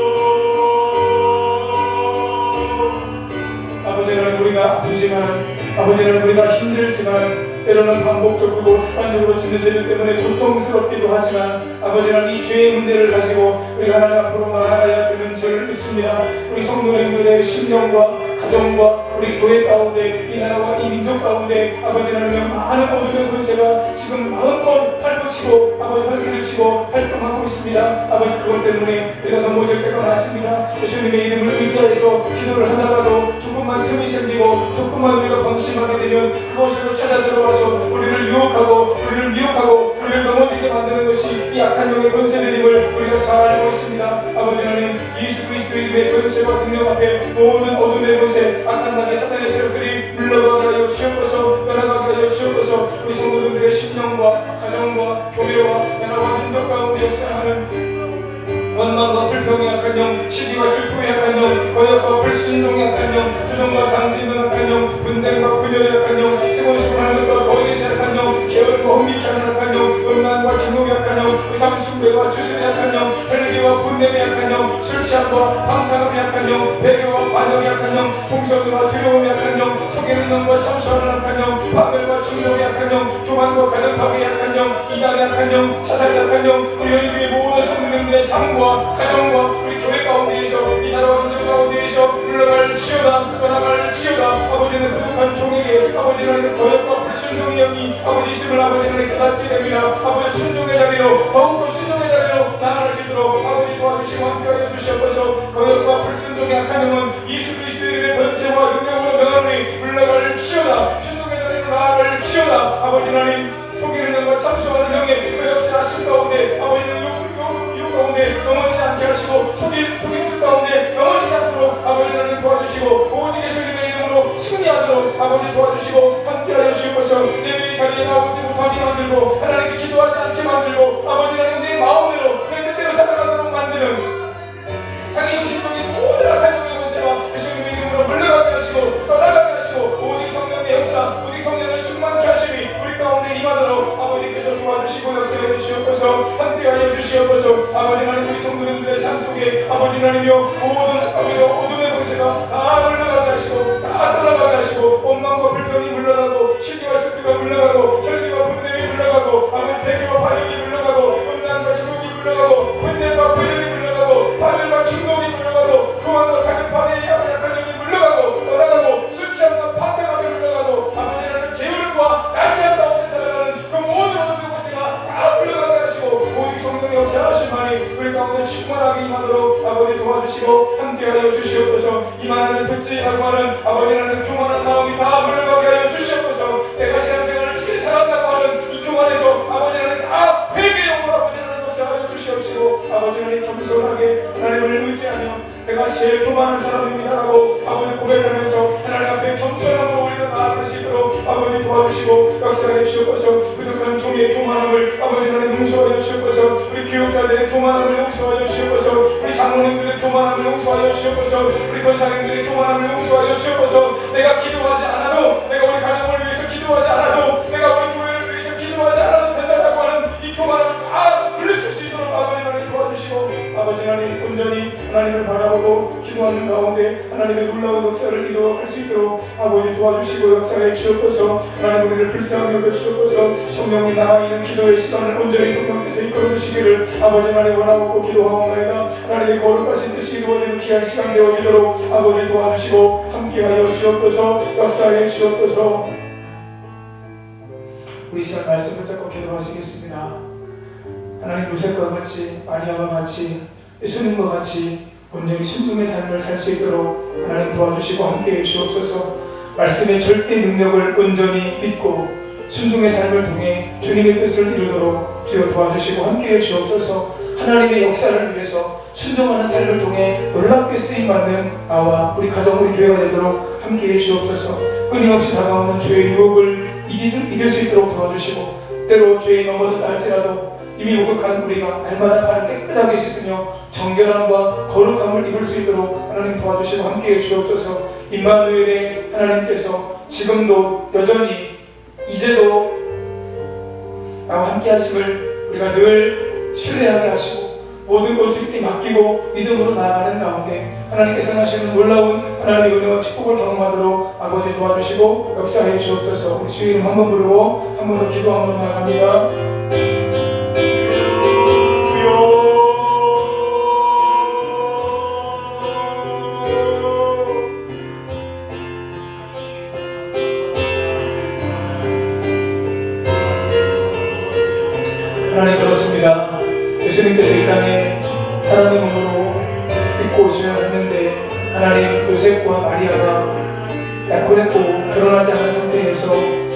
아버지 하나님 우리가 아프지만 아버지 하나님 우리가 힘들지만 때로는 반복적으로 습관적으로 짓는 죄들 때문에 고통스럽기도 하지만 아버지 하나님 이 죄의 문제를 가지고 우리가 하나님 앞으로 나아가야 되는 줄을 믿습니다. 우리 성도님들의 심령과 가정과 우리 교회 가운데 이 나라와 이 민족 가운데 아버지 하나님 많은 어둠의 권세가 지금 마음껏 발붙이고 아버지 활기를 치고 활동하고 있습니다. 아버지 그것 때문에 우리가 넘어질 때가 많습니다. 예수님의 이름을 의지해서 기도를 하다가도 조금만 틈이 생기고 조금만 우리가 방심하게 되면 그것으로 찾아 들어와서 우리를 유혹하고 우리를 미혹하고 우리를 넘어지게 만드는 것이 이 악한 영의 권세들임을 우리가 잘 알고 있습니다. 아버지 하나님 예수 그리스도의 이름의 권세와 능력 앞에 모든 어둠의 권세 악한 나의 사탄의 세력들이 물러가게 하여 주옵소서. 떠나가게 하여 주옵소서. 우리 성도들의 심령과 가정과 교회와 나라와 민족 가운데 역사하는 원망과 불평의 약한 영, 시기와 질투의 약한 영, 거역과 불순종의 약한 영, 주정과 당짓는 약한 영, 분쟁과 분열의 약한 영, 수고수고하는 것과 거짓의 약한 영, 게으름과 혼미케 하는 약한 영, 음란과 정욕의 약한 영, 의상숭배와 주술의 약한 영, 혈기와 분냄의 약한 영, 술취함과 방탕함의 약한 영, 배교와 반역의 약한 영, 동성애와 두려움의 약한 영, 속이는 영과 참소하는 약한 영, 파멸과 중독의 약한 영, 교만과 가정파괴의 약한 영, 이단의 약한 영, 자살의 약한 영, 우리 위의 모든 성도님들의 삶과 가정과 우리 교회 가운데에서 이 나라와 민족 가운데에서 물러갈 치유다 떠나갈 치유다. 아버지는 부족한 종에게 아버지 하나님의 거역과 불순종의 영이 아버지 있음을 아버지 하나님 깨닫게 됩니다. 아버지 순종의 자리로 더욱더 순종의 자리로 나아갈 수 있도록 아버지 도와주시고 함께하여 주시옵소서. 거역과 불순종의 악한 영은 예수 그리스도의 이름의 권세와 능력으로 명하노니 물러갈 치유다. 순종의 자리로 나아갈 치유다. 아버지 하나님 속이는 영과 참소하는 영의 그 역사하신 가운데 아버지는 가운데 넘어지지 않게 하시고 속임수 가운데 넘어지지 않도록 아버지 하나님 도와주시고 오직 예수님의 이름으로 승리하도록 아버지 도와주시고 함께하여 주시옵소서. 예배의 자리에 나오지 못하게 만들고 하나님께 기도하지 않게 만들고 아버지 하나님 내 마음대로 내 뜻대로 살아가도록 만드는 자기 중심적인 모든 악한 영의 권세가 예수님의 이름으로 물러가게 하시고 떠나가게 하시고 오직 성령의 역사 오직 성령을 충만케 하심이 우리 가운데 임하도록 아버지께서 도와주시고 역사해 주시옵소서. 함께하여 주시옵소서. 아버지 하나님 우리 성도님들의 삶 속에 아버지 하나님이여 모든 아버지 어둠의 권세가 다 물러가게 하시고 다 떠나가게 하시고 원망과 불평이 물러가고 시기와 질투가 물러가고 혈기와 분냄이 물러가고 아버지 함께하여 주시옵소서. 이만하는 듣지라고 하는 아버지 하나님 교만한 마음이 다 물러가게 하여 주시옵소서. 내가 신앙생활을 제일 잘한다고 하는 이 교만에서 아버지 하나님 다 회개용으로 아버지 하나님 역사하여 주시옵시고, 아버지 하나님 겸손하게 하나님을 의지하며 내가 제일 교만한 사람입니다라고 아버지 고백하면서 하나님 앞에 겸손함으로 우리가 나아갈 수 있도록 아버지 도와주시고 역사해 주옵소서. 부족한 종의 교만함을 아버지 하나님 용서하여 주옵소서. 우리 교육자들의 교만함을 용서하여 주옵소서. 우리 장로님들의 교만함을 용서하여 주옵소서. 우리 권사님들의 교만함을 용서하여 주옵소서. 내가 기도하지 않아도, 내가 우리 가정을 위해서 기도하지 않아도, 내가 우리 교회를 위해서 기도하지 않아도 된다라고 하는 이 교만함을 다 물리칠 수 있도록 아버지 하나님 도와주시고, 아버지 하나님 온전히 하나님을 바라보고 기도하는 가운데 하나님의 놀라운 역사를 이루어갈 수 있도록 아버지 도와주시고 역사해 주옵소서. 하나님 우리를 불쌍히 여겨 주옵소서. 성령이 남아있는 기도의 시간을 온전히 성령께서 이끌어 주시기를 아버지 하나님 원하고 기도하옵나이다. 하나님의 거룩하신 뜻이 이루어지는 귀한 시간 되어지도록 아버지 도와주시고 함께하여 주옵소서. 역사해 주옵소서. 우리 시간 말씀 붙잡고 기도하시겠습니다. 하나님 요셉과 같이, 마리아와 같이, 예수님과 같이 온전히 순종의 삶을 살 수 있도록 하나님 도와주시고 함께해 주옵소서. 말씀의 절대 능력을 온전히 믿고 순종의 삶을 통해 주님의 뜻을 이루도록 주여 도와주시고 함께해 주옵소서. 하나님의 역사를 위해서 순종하는 삶을 통해 놀랍게 쓰임받는 나와 우리 가정, 우리 교회가 되도록 함께해 주옵소서. 끊임없이 다가오는 죄의 유혹을 이길 수 있도록 도와주시고, 때로 죄에 넘어졌다 할지라도 이미 목욕한 우리가 날마다 발을 깨끗하게 씻으며 정결함과 거룩함을 입을 수 있도록 하나님 도와주시고 함께해 주옵소서. 임마누엘의 하나님께서 지금도 여전히 이제도 나와 함께 하심을 우리가 늘 신뢰하게 하시고 모든 것 주님께 맡기고 믿음으로 나아가는 가운데 하나님께서 하시는 놀라운 하나님의 은혜와 축복을 경험하도록 아버지 도와주시고 역사해 주옵소서. 우리 주의 이름 한번 부르고 한 번 더 기도함으로 나아갑니다. 하나님 그렇습니다. 예수님께서 이 땅에 사람의 몸으로 입고 오시려 했는데 하나님 요셉과 마리아가 약혼했고 결혼하지 않은 상태에서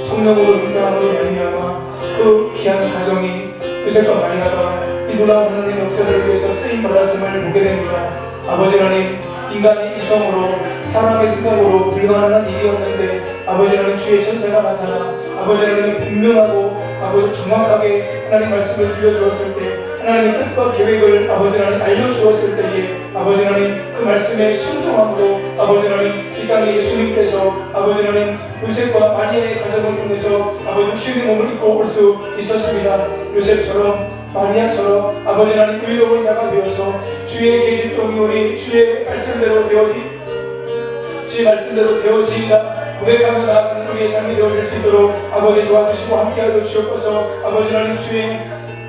성령으로 잉태함으로 말미암아 그 귀한 가정이 요셉과 마리아가 이 놀라운 하나님의 역사를 위해서 쓰임받았음을 보게 됩니다. 아버지 하나님, 인간의 이성으로 사람의 생각으로 불가능한 일이었는데 아버지 하나님 주의 천사가 나타나 아버지 하나님의 분명하고 아버지 정확하게 하나님 말씀을 들려주었을 때 하나님의 뜻과 계획을 아버지 하나님 알려주었을 때에 아버지 하나님 그 말씀에 순종함으로 아버지 하나님 이 땅에 예수님께서 아버지 하나님 요셉과 마리아의 가정을 통해서 아버지 주의 몸을 입고 올 수 있었습니다. 요셉처럼 마리아처럼 아버지 하나님 의로운 자가 되어서 주의 계집종이오니 주의 말씀대로 되어지이다 고백하며 나아가는 우리의 삶이 되어질 수 있도록 아버지 도와주시고 함께하여 주옵소서. 아버지 하나님 주의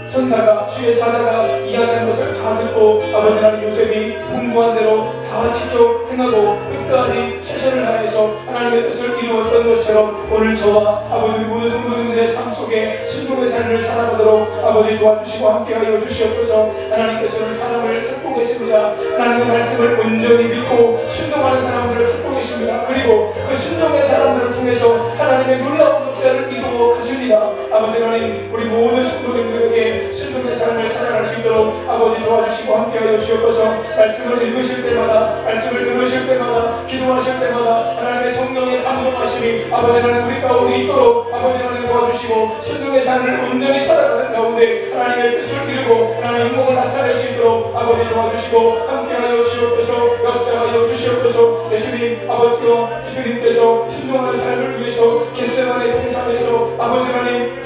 천사가 주의 사자가 이야기한 것을 다 듣고 아버지 하나님 요셉이 분부한 대로 다 직접 행하고 끝까지 최선을 다해서 하나님의 뜻을 이루었던 것처럼 오늘 저와 아버지 모든 성도님들의 삶 속에 순종의 삶을 살아가도록 아버지 도와주시고 함께하여 주시옵소서. 하나님께서는 사람을 찾고 계십니다. 하나님의 말씀을 온전히 믿고 순종하는 사람들을 찾고 계십니다. 그리고 그 순종의 사람들을 통해서 하나님의 놀라운 역사를 이루어 가십니다. 아버지 하나님 우리 모든 성도님들에게 순종의 삶을 살아갈 수 있도록 아버지 도와주시고 함께하여 주옵소서. 말씀을 읽으실 때마다 말씀을 들으실 때마다 기도하실 때마다 하나님의 성령의 감동하심이 아버지 하나님 우리 가운데 있도록 아버지 하나님 도와주시고 순종의 삶을 온전히 살아가는 가운데 하나님의 뜻을 이루고 하나님의 영광을 나타낼 수 있도록 아버지 도와주시고 함께하여 주옵소서. 역사하여 주시옵소서. 예수님 아버지와 예수님께서 순종하는 삶을 위해서 겟세마네 동산에서 아버지 하나님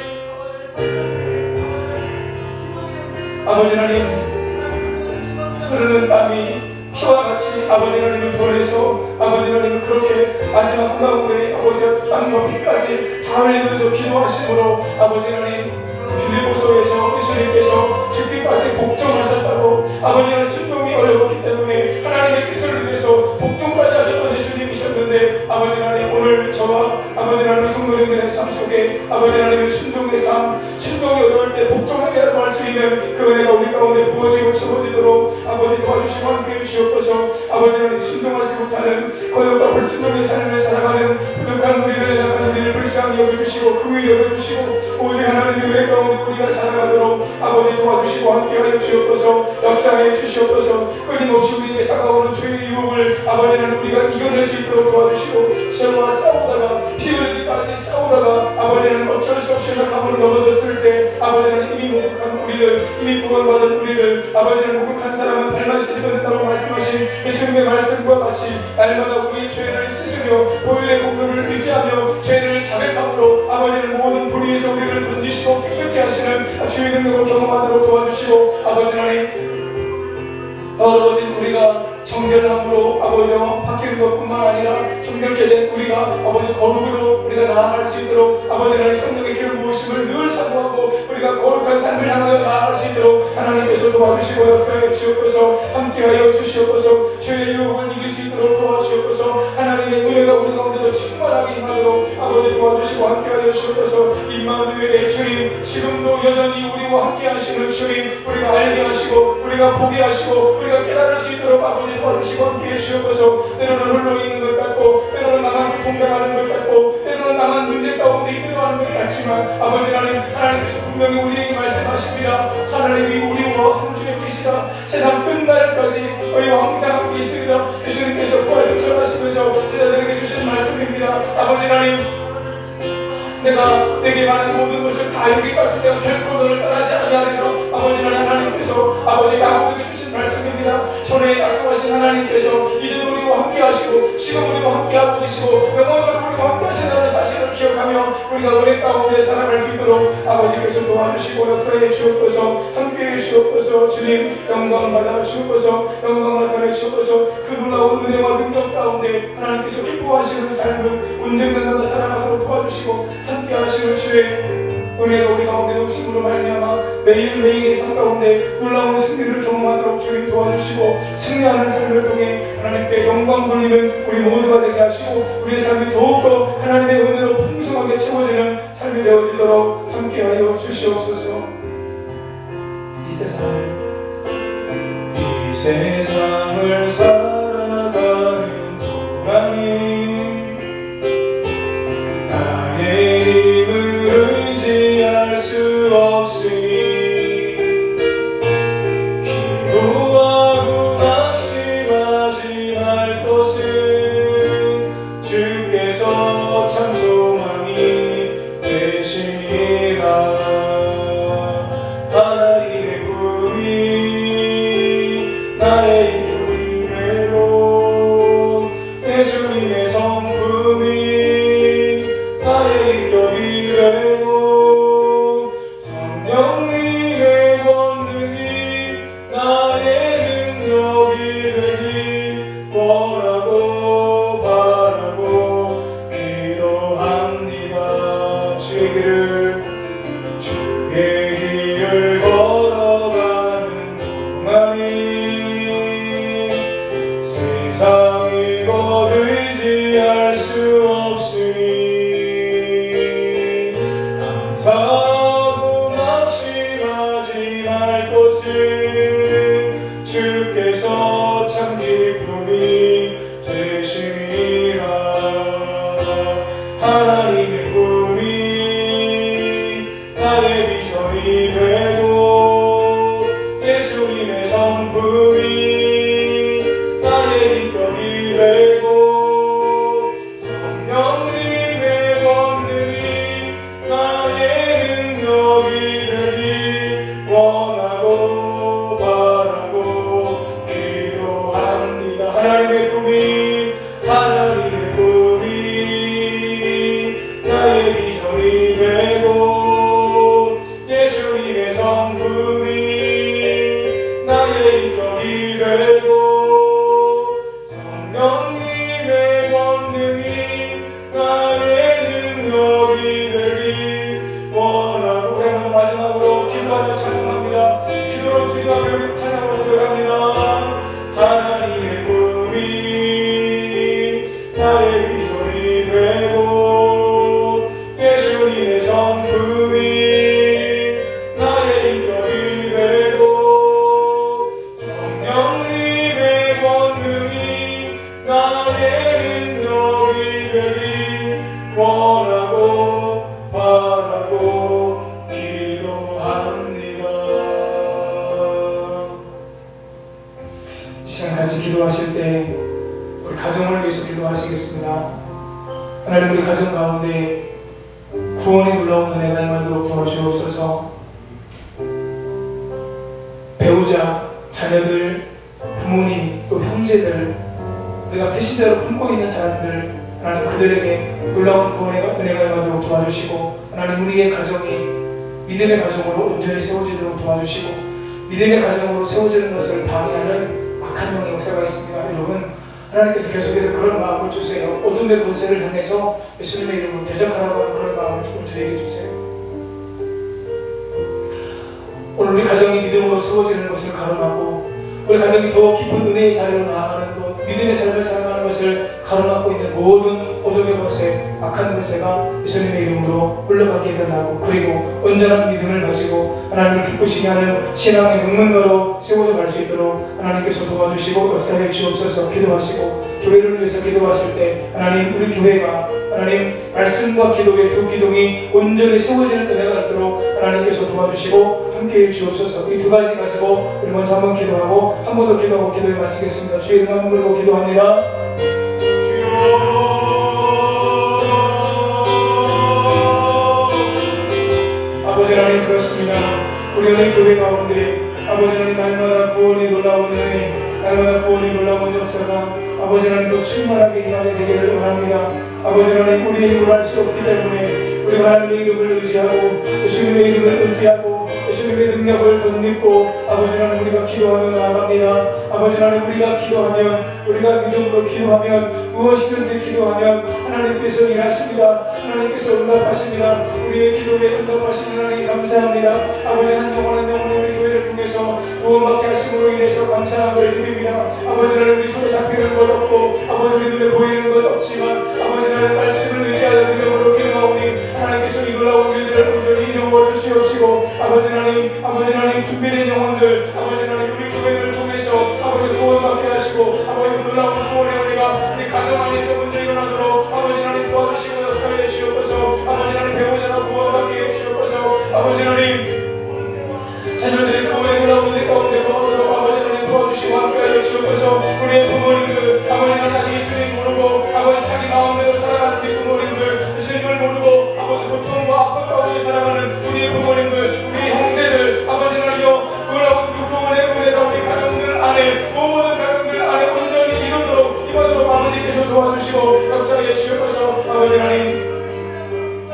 흐르는 땀이 피와 같이 아버지 하나님을 보내서 아버지 하나님을 그렇게 마지막 한 방울에 아버지 땀과 피까지 다 흘리면서 기도하심으로 아버지 하나님 빌립보서에서 예수님께서 죽기까지 복종하셨다고 아버지 하나님 순종이 어려웠기 때문에 하나님의 뜻을 위해서 복종까지 하셨던 예수님이셨는데 아버지 하나님 오늘 저와 아버지 하나님 성도님들의 삶 속에 아버지 하나님의 순종의 삶 충동이 어려울 때 복종하게라도 할 수 있는 그 은혜가 우리 가운데 부어지고 채워지도록 아버지 도와주시고 함께해 주시옵소서. 아버지 하나님 순종하지 못하는 거역과 불순종의 삶을 살아가는 부족한 우리들, 약한 우리를 불쌍히 여겨주시고 긍휼히 여겨주시고 오직 하나님의 은혜 가운데 우리가 살아가도록 아버지 도와주시고 함께하여 주옵소서. 역사하여 주시옵소서. 끊임없이 우리에게 다가오는 죄의 유혹을 아버지 하나님 우리가 이겨낼 수 있도록 도와주시고 죄와 싸우다가 피 흘리기까지 싸우다가 아버지 하나님 어쩔 수 없이 연약함으로 넘어졌을 때 아버지 하나님 이미 목욕한 우리들, 이미 구원받은 우리들, 아버지 하나님 목욕한 사람은 발만 씻으면 된다고 말씀하신 예수님의 말씀과 같이 날마다 우리의 죄를 씻으며 보혈의 공로를 의지하며 죄를 자백함으로 아버지 하나님 모든 불의에서 우리를 건지시고 깨끗게 하시는 주의 능력을 경험하도록 도와주시고 아버지 하나님 더러워진 우리가 정결함으로 아버지와 바뀌는 것뿐만 아니라 정결케 된 우리가 아버지 거룩으로 우리가 나아갈 수 있도록 아버지 하나님 성령의 기름 부으심을 늘 사모하고 우리가 거룩한 삶을 향하여 나아갈 수 있도록 하나님께서 도와주시고 역사하여 주옵소서. 함께하여 주시옵소서. 죄의 유혹을 이길 수 있도록 도와주시옵소서. 하나님의 은혜가 우리 가운데도 충만하게 임하도록 아버지 도와주시고 함께하여 주옵소서. 임마누엘의 주님, 지금도 여전히 우리와 함께하시는 주님, 우리가 알게 하시고 우리가 보게 하시고 우리가 깨달을 수 있도록 아버지 도와주시고 함께해 주옵소서. 때로는 홀로 있는 것 같고 때로는 나만 고통당하는 것 같고 때로는 나만 문제 가운데 힘들어하는 것 같지만 아버지 하나님께서 분명히 우리에게 말씀하십니다. 하나님이 우리와 함께 계시다. 세상 끝날까지 너희와 항상 함께 있으리라. 예수님께서 부활 전하시면서 제자들에게 주신 말씀입니다. 아버지 하나님, 내가 내게 말한 모든 것을 다 이루기까지 내가 결코 너를 떠나지 아니하리라. 아버지 하나님께서 아버지 야곱에게 주신 말씀입니다. 전에 약속하신 하나님께서 이제도 우리와 함께 하시고 지금 우리와 함께 하고 계시고 영원토록 우리와 함께 하신다는 사실을 기억하며 우리가 은혜 가운데 살아갈 수 있도록 아버지께서 도와주시고 역사해 주옵소서. 함께해 주옵소서. 주님 영광 받아 주옵소서. 영광 나타내 주옵소서. 그 놀라운 은혜와 능력 가운데 하나님께서 기뻐하시는 삶을 온전날마다 살아가도록 도와주시고 함께 하시는 주의 은혜가 우리 가운데 넘침으로 말미암아 매일매일의 삶 가운데 놀라운 승리를 경험하도록 주님 도와주시고 승리하는 삶을 통해 하나님께 영광 돌리는 우리 모두가 되게 하시고 우리의 삶이 더욱더 하나님의 은혜로 풍성하게 채워지는 삶이 되어지도록 함께하여 주시옵소서. 이 세상을 살아가는 동안이 의지할 수 없으니 기도하고 낙심하지 말 것은 주께서 참 소망이 되심이라. 하나님의 꿈이 나의 이름이 되고 예수님의 성품이 나의 인격이 되고 성령님의 권능이 나의 능력이 되길 원하고 바라고 기도합니다. 주의 길을 걸어가는 동안이 세상이 곧 의지할 수 없으니 감사하고 낙심하지 말 것은 주께서 참 기쁨이 되심이라. 하나님의 꿈이 나의 비전이 되고 예수님의 성품이 나의 인격이 되고 성령님의 권능이 나의 능력이 되길 원하고 바라고 기도합니다. 하나님의 꿈이 나의 비전이 되고 예수님의 성품이 나의 인격이 되고 성령님의 권능이 나의 능력이 되길 원하고. 우리 한번 마지막으로 기도하며 찬양합니다. 기도로 주님 앞에 찬양하며 고백합니다. 하나님의 꿈이 나의 비전이 되고 예수님의 성품이 우리 가정을 위해서 기도하시겠습니다. 하나님, 우리 가정 가운데 구원의 놀라운 은혜가 임하도록 도와주옵소서. 배우자, 자녀들, 부모님, 또 형제들, 우리가 배신자로 품고 있는 사람들, 하나님 그들에게 놀라운 구원의 은혜가 임하도록 도와주시고, 하나님 우리의 가정이 믿음의 가정으로 온전히 세워지도록 도와주시고, 믿음의 가정으로 세워지는 것을 방해하는 악한 영의 역사가 있습니다. 여러분, 하나님께서 계속해서 그런 마음을 주세요. 어둠의 권세를 향해서 예수님의 이름으로 대적하라고 하는 그런 마음을 조금 저에게 주세요. 오늘 우리 가정이 믿음으로 세워지는 것을 가로막고, 우리 가정이 더 깊은 은혜의 자리로 나아가는 것, 믿음의 삶을 살아가는 것을 가로막고 있는 모든 어둠의 권세, 악한 권세가 예수님의 이름으로 물러가게 해달라고, 그리고 온전한 믿음을 가지고 하나님을 기쁘시게 하는 신앙의 명문가로 세워져 갈 수 있도록 하나님께서 도와주시고 역사해 주옵소서. 기도하시고 교회를 위해서 기도하실 때 하나님, 우리 교회가 하나님 말씀과 기도의 두 기둥이 온전히 세워지는 은혜가 있도록 하나님께서 도와주시고 함께해 주옵소서. 이 두 가지 가지고 우리 먼저 한번 기도하고 한 번 더 기도하고 기도에 마치겠습니다. 주의 이름 한번 부르고 기도합니다. 아버지 하나님, 그렇습니다. 우리 오늘 교회 가운데 아버지 하나님 날마다 구원이 놀라운 은혜, 날마다 구원이 놀라운 역사가 아버지 하나님 또 충만하게 임하게 되기를 원합니다. 아버지 하나님, 우리의 힘으로 할 수 없기 때문에 우리가 하나님의 이름을 의지하고 예수님의 이름을 의지하고 예수님의 능력을 덧입고 아버지 하나님 우리가 기도하며 나아갑니다. 아버지 하나님, 우리가 기도하면, 우리가 믿음으로 기도하면, 무엇이든지 기도하면 하나님께서 일하십니다. 하나님께서 응답하십니다. 우리의 기도에 응답하시는 하나님 감사합니다. 아버지, 한 영혼 한 영혼 우리 교회를 통해서 구원받게 하심으로 인해서 감사함을 드립니다. 아버지 하나님, 우리 손에 잡히는 것 없고 아버지 우리 눈에 보이는 것 없지만 아버지 하나님 말씀을 의지하여 믿음으로 기도하오니 하나님께서 이 놀라운 일들을 온전히 이루어 주시옵시고, 아버지 하나님 준비된 영혼들 아버지 하나님 우리 교회를 통해서 아버지 구원받게 하시고, 아버지 그 놀라운 구원의 은혜가 우리 가정 안에서 먼저 일어나도록 아버지 하나님 도와주시고 역사해 주시옵소서. 아버지 하나님 배우자가 구원받게 해주시옵소서. 아버지 하나님 자녀들의 구원의 놀라운 은혜 가운데 거하도록 아버지 하나님 도와주시고 함께하여 주시옵소서. 우리의 부모님들 아버지 하나님 아직 예수님 모르고 아버지 자기 마음대로 살아가는 우리 부모님들, 예수님을 모르고 아버지 고통과 아픔 가운데 살아가는 우리의 부모님들, 우리 형제들 아버지 하나님여, 놀라운 그 구원의 은혜가 우리 가정들 안에, 모든 가정들 안에 온전히 이루도록 임하도록 아버지께서 도와주시고 역사해 주시옵소서. 아버지 하나님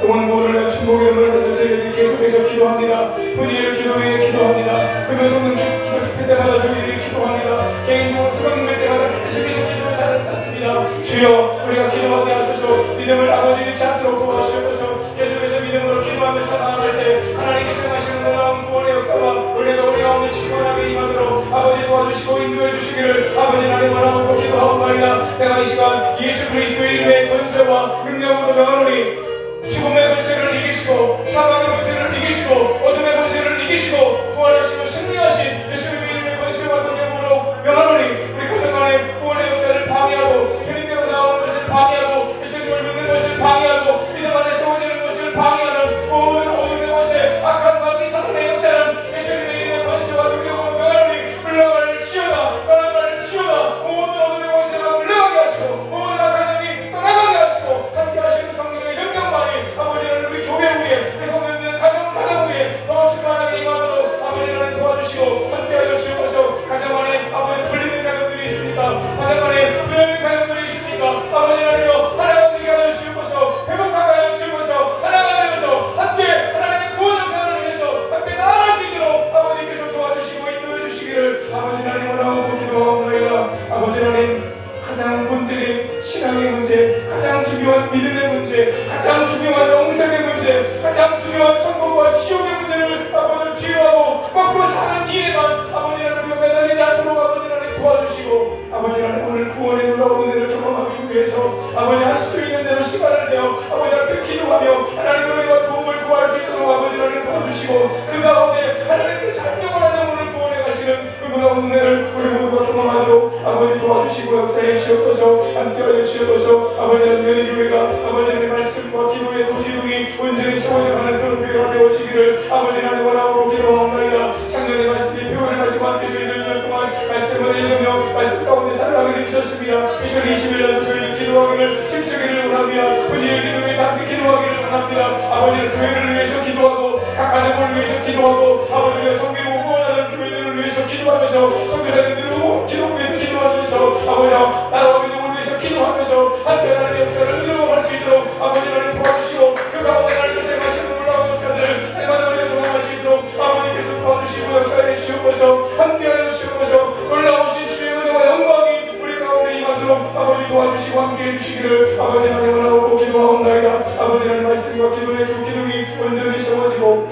영원 구원을 충복의 은혜를 받는 저희들이 계속해서 기도합니다. 분위기를 기도해 기도합니다. 금요 성령 기도 집회 때마다 저희들이 기도합니다. 개인적으로 수강될 때마다 계속해서 기도의 단을 쌓습니다. 주여, 우리가 기도하게 하소서. 믿음을 아버지 잃지 않도록 도와주시옵소서. 계속해서 믿음으로 기도하면서 나아갈 때 하나님께서 행하시는 놀라운 구원의 역사가 우리 가운데 충만하게 임하도록 아버지 도와주시고 인도해 주시기를 아버지 하나님 원하고 기도하옵나이다. 내가 이 시간 예수 그리스도의 이름의 권세와 능력으로 명하노니 죽음의 권세를 이기시고 사망의 권세를 이기시고 어둠의 권세를 이기시고 부활하시고 승리하신 예수님의 이름의 권세와 능력으로 명하노니 우리 가정 안에 구원의 역사를 방해하고 주님께로 나오는 것을 방해하고 예수님을 믿는 것을 방해하고 믿음 안에 세워지는 것을 방해하는 모든 어둠의 권세, 악한 마귀 사탄의 역사는 예수님의 이름의 권세와 능력으로 명하노니 물러갈 치어다, 떠나갈 치어다. 모든 어둠의 권세가 물러가게 하시고 모든 악한 영이 떠나가게 하시고 함께 하시는 성령의 능력만이 아버지는 우리 교회 위에, 우리 성도님들은 가정 위에 더 충만하게 임하도록 아버지 하나님 도와주시고 함께하여 주시옵소서. 가정 안에 아버지 불리는 가정들이 있습니까? 가정 안에 불리는 가정들이 있습니까? 아버지 하나님여, 하나가 되게 하여 주시옵소서. 회복하게 하여 주시옵소서. 하나가 되어서 함께 하나님의 구원 역사를 위해서 함께 나아갈 수 있도록 아버지께서 도와주시고 인도해 주시기를 아버지 하나님 원하고 기도하옵나이다. 아버지 하나님, 가장 본질인 신앙의 문제, 가장 중요한 믿음의 문제, 가장 중요한 영생의 문제, 가장 중요한 천국과 지옥의 문제를 아버지 치유하고 먹고 사는 일에만 아버지 하나님 우리가 매달리지 않도록 아버지 하나님 도와주시고, 아버지 하나님 오늘 구원의 놀라운 은혜를 경험하기 위해서 아버지 할 수 있는 대로 시간을 내어 아버지 앞에 기도하며 하나님의 은혜와 도움을 구할 수 있도록 아버지 하나님 도와주시고, 그 가운데 하나님께서 한 영혼 한 영혼을 구원해 가시는 그 놀라운 은혜를 우리 모두가 경험하도록 아버지 도와주시고 역사해 주옵소서. 함께하여 주옵소서. 아버지 하나님의 교회가 아버지 하나님의 말씀과 기도의 두 기둥이 온전히 세워져가는 그런 교회가 되어지기를 아버지 하나님 원하고 기도하옵나이다. 작년의 말씀이 표현을 가지고 함께 저희들 몇 동안 말씀 말씀을 읽으며 말씀 가운데 살아가기를 주셨습니다. 2021년도 저희를 기도하기를 힘쓰기를 원합니다. 분위기를 기도해서 함께 기도하기를 원합니다. 아버지는 교회를 위해서 기도하고 각 가정을 위해서 기도하고 아버지의 성기를 원하는 교회들을 위해서 기도하면서 선교사님들을 기도해서 기도하면서 아버지 나라와 민족을 위해서 기도하면서 함께 하나님의 역사를 이루어갈 수 있도록 아버지 하나님 도와주시고 그 가운데 하나님께서 행하시는 놀라운 역사들을 날마다 우리가 경험할 수 있도록 아버지께서 도와주시고 역사해 주시옵소서. 함께하여 주시옵소서. 놀라우신 주의 은혜와 영광이 우리 가운데 임하도록 아버지 도와주시고 함께해 주시기를 아버지 하나님 원하고 기도하옵나이다. 아버지 하나님 말씀과 기도의 두 기둥이 온전히 세워지고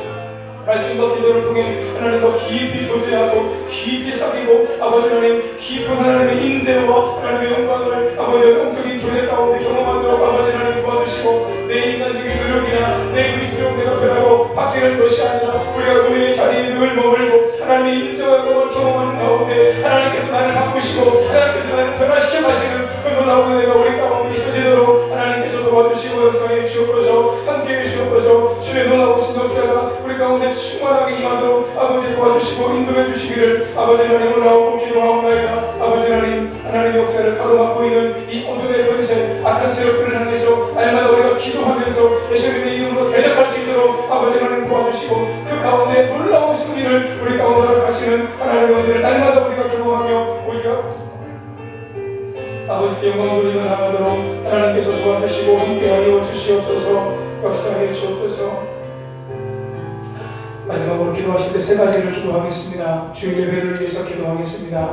말씀과 기도를 통해 하나님과 깊이 교제하고 깊이 사귀고 아버지 하나님 깊은 하나님의 임재와 하나님의 영광을 아버지의 영적인 교제 가운데 경험하도록 아버지 하나님 도와주시고 내 인간적인 노력이나 내 의지로 내가 변하고 바뀌는 것이 아니라 우리가 우리의 자리에 늘 머물고 하나님의 임재와 영광을 경험하는 가운데 하나님께서 나를 바꾸시고 하나님께서 나를 변화시켜 가시는 그 놀라운 은혜가 우리 가운데 있어지도록 하나님께서 도와주시고 역사해 주옵소서. 함께해 주옵소서. 주의 놀라우신 역사가 우리 가운데 충만하게 임하도록 아버지 도와주시고 인도해 주시기를 아버지 하나님을 나오고 기도하옵나이다. 아버지 하나님의 역사를 가로막고 있는 이 어둠의 권세 악한 세력들을 향해서 날마다 우리가 기도하면서 예수님의 이름으로 대적할 수 있도록 아버지 하나님 도와주시고 그 가운데 놀라운 승리를 우리 가운데 허락하시는 하나님의 은혜를 날마다 우리가 경험하며 오직 아버지께 영광 돌리며 나가도록 하나님께서 도와주시고 함께하여 주시옵소서. 역사해 주옵소서. 마지막으로 기도하실 때 세 가지를 기도하겠습니다. 주일 예배를 위해서 기도하겠습니다.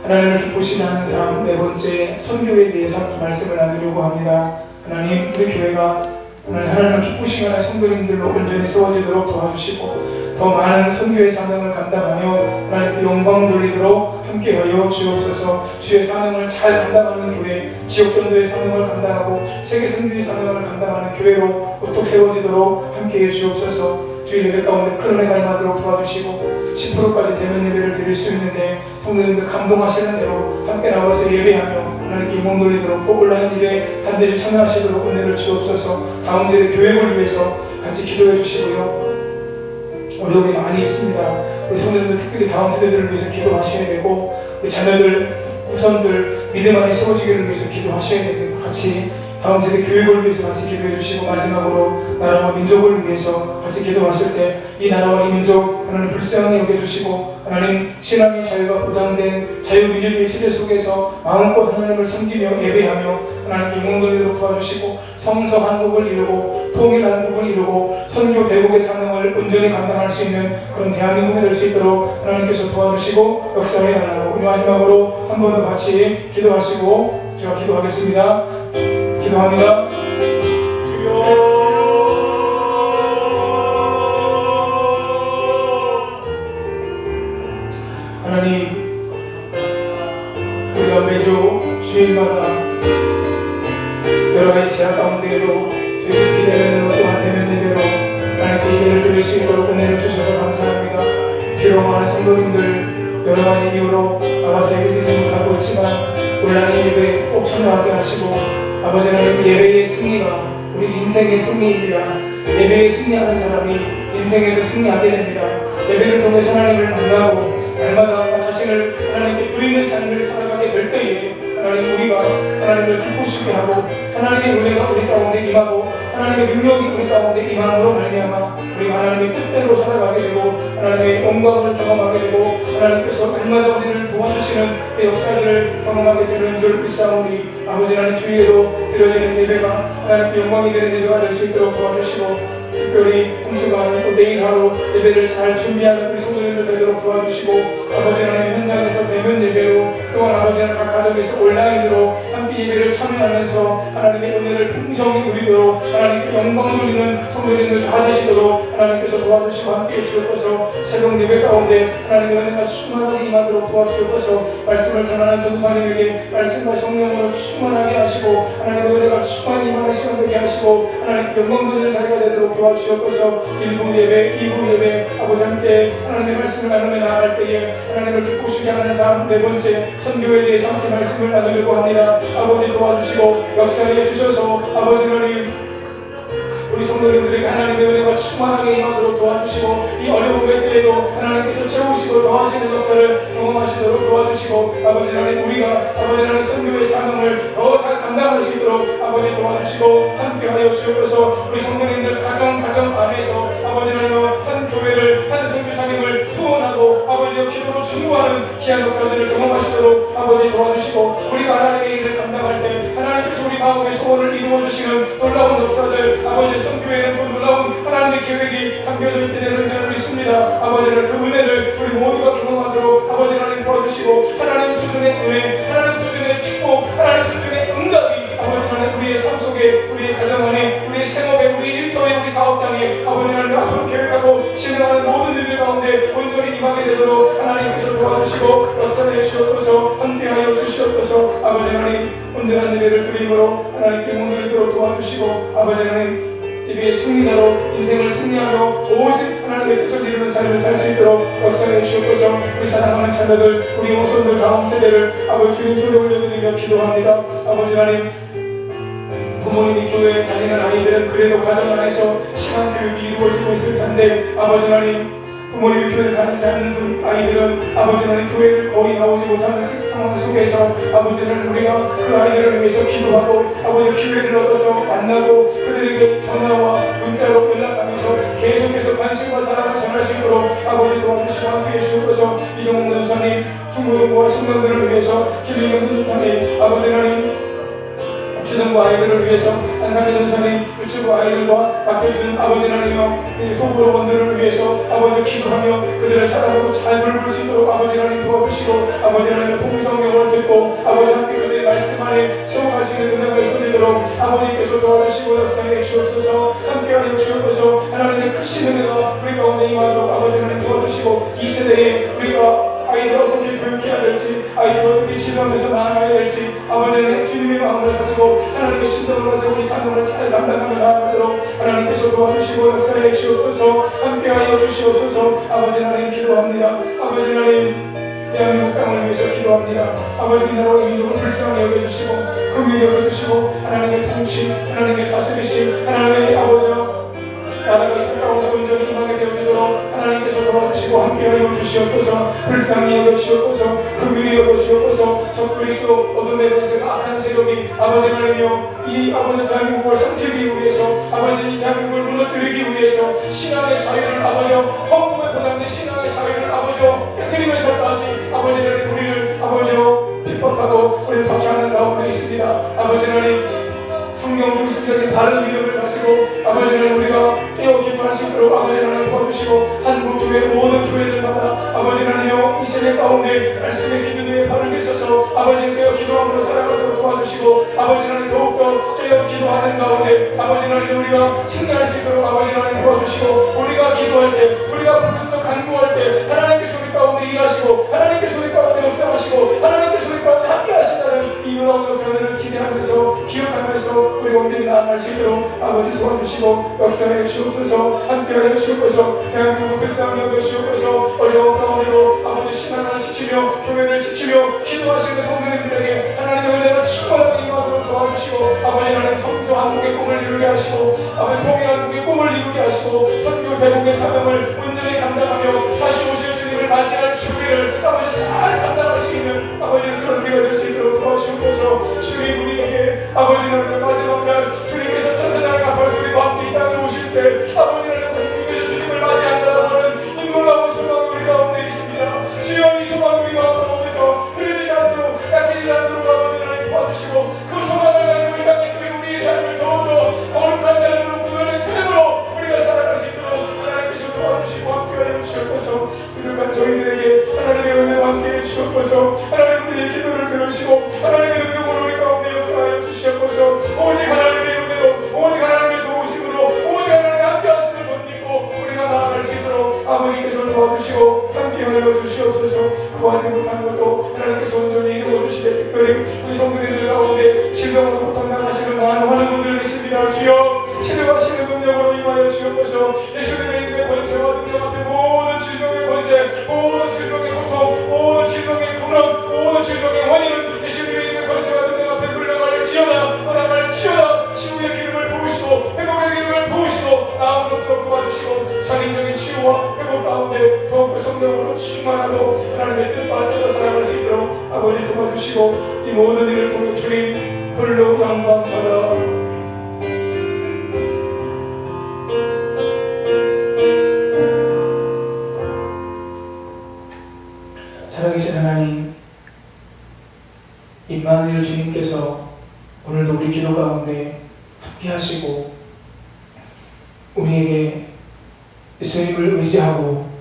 하나님을 기쁘시게 하는 삶. 네 번째, 선교에 대해서 말씀을 나누려고 합니다. 하나님, 우리 교회가 하나님을 기쁘시게 하는 성도님들로 온전히 세워지도록 도와주시고 더 많은 선교의 사명을 감당하며 하나님께 영광 돌리도록 함께하여 주옵소서. 주의 사명을 잘 감당하는 교회, 지역전도의 사명을 감당하고 세계 선교의 사명을 감당하는 교회로 우뚝 세워지도록 함께해 주옵소서. 주의 예배 가운데 큰 은혜가 임하도록 도와주시고 10%까지 대면 예배를 드릴 수 있는데 성도님들 감동하시는 대로 함께 나와서 예배하며 하나님께 영광 돌리도록 또 온라인 예배 반드시 참여하시도록 은혜를 주옵소서. 다음 세대 교육을 위해서 같이 기도해 주시고요. 어려움이 많이 있습니다. 우리 성도님들 특별히 다음 세대들을 위해서 기도하셔야 되고 우리 자녀들, 후손들 믿음 안에 세워지기를 위해서 기도하셔야 됩니다. 같이 다음 세대 교육을 위해서 같이 기도해 주시고 마지막으로 나라와 민족을 위해서 같이 기도하실 때 이 나라와 이 민족 하나님 불쌍히 여겨주시고 하나님 신앙의 자유가 보장된 자유민주주의 체제 속에서 마음껏 하나님을 섬기며 예배하며 하나님께 영광 돌리도록 도와주시고 성서 한국을 이루고 통일 한국을 이루고 선교 대국의 사명을 온전히 감당할 수 있는 그런 대한민국이 될 수 있도록 하나님께서 도와주시고 역사해 달라고. 우리 마지막으로 한 번 더 같이 기도하시고 제가 기도하겠습니다. 기도합니다. 주여 하나님, 우리가 매주 주일마다 여러 가지 제약 가운데에도 저희들 기대는 또한 대면 예배로 하나님께 예배를 드릴 수 있도록 은혜를 주셔서 감사합니다. 비록 많은 성도님들 여러 가지 이유로 나가서 예배드리지 못하고 있지만 온라인 예배에 꼭 참여하게 하시고 아버지 하나님 예배의 승리가 우리 인생의 승리입니다. 예배에 승리하는 사람이 인생에서 승리하게 됩니다. 예배를 통해서 하나님을 만나고 날마다 자신을 하나님께 드리는 삶을 살아가게 될 때에 하나님 우리가 하나님을 기쁘시게 하고 하나님의 은혜가 우리 가운데 임하고 하나님의 능력이 우리 가운데 임함으로 말미암아 우리가 하나님의 뜻대로 살아가게 되고 하나님의 영광을 경험하게 되고 하나님께서 날마다 우리를 도와주시는 그 역사들을 경험하게 되는 줄 믿사오니 아버지 하나님 주위에도 드려지는 예배가 하나님께 영광이 되는 예배가 될 수 있도록 도와주시고 특별히 한 주간 또 내일 하루 예배를 잘 준비하는 우리 성도님들 되도록 도와주시고 아버지 하나님 현장에서 대면 예배로 또한 아버지 하나님 각 가정에서 온라인으로 함께 예배를 참여하면서 하나님의 은혜를 풍성히 누리도록 하나님께 영광 돌리는 성도님들 다 되시도록 하나님께서 도와주시고 함께해 주옵소서. 새로운 예배 가운데 하나님의 은혜가 충만하게 임하도록 도와주옵소서. 말씀을 전하는 전도사님에게 말씀과 성령으로 충만하게 하시고 하나님의 은혜가 충만히 임하는 시간 되게 하시고 하나님께 영광 돌리는 자리가 되도록 도와주옵소서. 1부 예배, 2부 예배 아버지 함께 하나님의 말씀을 나누며 나아갈 때에 하나님을 기쁘시게 하는 삶. 네 번째 선교에 대해서 함께 말씀을 나누려고 합니다. 아버지 도와주시고 역사해 주셔서 아버지 하나님 우리 성도님들에게 하나님의 은혜가 충만하게 임하도록 도와주시고 이 어려움의 때에도 하나님께서 채우시고 더하시는 역사를 경험하시도록 도와주시고 아버지 하나님 우리가 아버지 하나님 선교의 사명을 더 잘 감당할 수 있도록 아버지 도와주시고 함께하여 주옵소서. 우리 성도님들 가정 안에서 아버지 하나님 한 교회를 한 선교사님을 후원하고 아버지의 기도로 중보하는 귀한 역사들을 경험하시도록 아버지 도와주시고 우리가 하나님의 일을 감당할 때 하나님께서 우리 마음의 소원을 이루어주시는 놀라운 역사들 아버지 선교회에는 또 놀라운 하나님의 계획이 담겨져 있게 되는 줄 믿습니다. 아버지 하나님 그 은혜를 우리 모두가 경험하도록 아버지 하나님 도와주시고 하나님 수준의 은혜 하나님 수준의 축복 하나님 수준의 응답이 아버지 하나님 우리의 삶 속에 우리의 가정 안에 우리의 생업에 우리 일터에 우리 사업장에 아버지 하나님 앞으로 계획하고 진행하는 모든 일들 가운데 온전히 임하게 되도록 하나님께서 도와주시고 역사해 주시옵소서. 함께하여 주시옵소서. 아버지 하나님 온전한 예배를 드림으로 하나님께 몸드리도록 도와주시고 아버지 하나님 예배의 승리자로 인생을 승리하며 오직 하나님의 뜻을 이루는 삶을 살 수 있도록 역사해 주시옵소서. 우리 사랑하는 자녀들 우리 후손들 다음 세대를 아버지 주님 손에 올려드리며 기도합니다. 아버지 하나님 부모님이 교회에 다니는 아이들은 그래도 가정 안에서 신앙 교육이 이루어지고 있을 텐데 아버지 하나님 부모님이 교회를 다니지 않는 아이들은 아버지 하나님 교회를 거의 나오지 못하는 상황 속에서 아버지 하나님 우리가 그 아이들을 위해서 기도하고 아버지 기회를 얻어서 만나고 그들에게 전화와 문자로 연락하면서 계속해서 관심과 사랑을 전할 수 있도록 아버지 도와주시고 함께해 주셔서 이종국 전사님 중고등부와 청년들을 위해서 김민경 전사님 아버지 하나님 주등부 아이들을 위해서 안상현 전사님 유치부 아이들과 맡겨주는 아버지 하나님이여 소그룹원들을 위해서 아버지 기도하며 그들을 사랑하고 잘 돌볼 수 있도록 아버지 하나님 도와주시고 아버지 하나님 통성명을 듣고 아버지 함께 그들의 말씀 안에 세워가시는 은혜가 있어지도록 아버지께서 도와주시고 역사해 주옵소서. 함께하여 주옵소서. 하나님의 크신 은혜가 우리 가운데 임하도록 아버지 하나님 도와주시고 이 세대에 우리가 아이들을 어떻게 교육해야 될지 아이들을 어떻게 지도하면서 나아가야 될지 아버지 하나님 주님의 마음을 가지고 하나님의 신도를 가지고 우리 사명을 잘 감당하며 나아가도록 하나님께서 도와주시고 역사해 주옵소서. 함께하여 주시옵소서. 아버지 하나님 기도합니다. 아버지 하나님 대한민국 땅을 위해서 기도합니다. 아버지 이 나라와 민족을 불쌍히 여겨주시고 긍휼히 여겨주시고 하나님의 통치 하나님의 다스리심 하나님의 아버지 나라가 가운데 온전히 임하게 되어지도록 하나님께서 도와주시고 함께하여 주시옵소서. 불쌍히 여겨주시옵소서. 긍휼히 여겨주시옵소서. 적그리스도 어둠의 권세 악한 세력이 아버지 하나님이여 이 아버지 대한민국을 삼키기 위해서 아버지 이 대한민국을 무너뜨리기 위해서 신앙의 자유를 아버지여 헌금에 보답된 신앙의 자유를 아버지여 깨뜨리면서까지 아버지 하나님 우리를 아버지여 핍박하고 우리를 박해하는 가운데 있습니다. 아버지 하나님 성경 중심적인 바른 믿음을 가지고 아버지 하나님 우리가 깨어 기도할 수 있도록 아버지 하나님 도와주시고 한국교회 모든 교회들마다 아버지 하나님여 이 세대 가운데 말씀의 기준 위에 바르게 서서 아버지 깨어 기도함으로 살아가도록 도와주시고 아버지 하나님 더욱더 깨어 기도하는 가운데 아버지 하나님 우리가 승리할 수 있도록 아버지 하나님 도와주시고 우리가 기도할 때 우리가 부르짖어 간구할 때 하나님께서 우리 가운데 일하시고 하나님께서 우리 가운데 역사하시고 하나님께서 우리 가운데 함께 하신다는 이 놀라운 역사들을 기대하면서 기억하면서 우리 온전히 나아갈 수 있도록 아버지 도와주시고 역사해 주옵소서. 함께하여 주옵소서. 대한민국 불쌍히 여겨주옵소서. 어려운 가운데도 아버지 신앙을 지키며 교회를 지키며 기도하시는 성도님들에게 하나님의 은혜가 충만하게 임하도록 도와주시고 아버지 하나님 성서 한국의 꿈을 이루게 하시고 아버지 통일한국의 꿈을 이루게 하시고 선교 대국의 사명을 온전히 감당하며 다시 오실 주님을 맞이할 준비를 아버지 잘 감당할 수 있는 아버지 그런 우리가 될 수 있도록 도와주옵소서. 주님 우리에게 아버지 하나님 마지막 날 주님께서 천사장의 앞발소리와 함께 이 땅에 오실 때 아버지 하나님 국민께서 주님을 맞이한다고 하는 이 놀라운 소망이 우리 가운데 있습니다. 주여 이 소망이 우리 마음 가운데서 흐르지 않도록 약해지지 않도록 아버지 하나님 도와주시고 그 소망을 가지고 이 땅에 있으면 우리의 삶을 더욱더 거룩한 삶으로 구별된 삶으로 우리가 살아갈 수 있도록 하나님께서 도와주시고 함께하여 주옵소서. 부족한 저희들에게 하나님의 은혜와 함께해 주옵소서. 하나님 우리의 기도를 들으시고 하나님의 능력으로 우리 가운데 역사하여 주시옵소서. 오직 하나님의 은혜로 오직 하나님의 도우심으로 오직 하나님의 함께하심을 덧입고 우리가 나아갈 수 있도록 아버지께서 도와주시고 함께하여 주시옵소서. 구하지 못한 것도 하나님께서 온전히 이루어주시되 특별히 우리 성도님들 가운데 질병으로 고통당하시는 많은 환우분들 계십니다. 주여 치료하시는 능력으로 임하여 주옵소서. 예수님의 이름의 권세와 능력 앞에 모든 질병의 권세 모든 질병의 고통 모든 질병의 근원 모든 질병의 원인은 예수님의 이름의 권세와 능력 앞에 물러갈지어다 떠나갈지어다 치유의 기름을 부으시고 회복의 기름을 부으시고 더욱더 성령으로 충만하고 하나님의 뜻과 따라 살아갈 수 있도록 아버지 도와주시고 이 모든 일을 통해 주님 홀로 영광 받아 살아계신 하나님, 임마누엘 주님께서 오늘도 우리 기도 가운데 함께 하시고 우리에게 예수님을 의지하고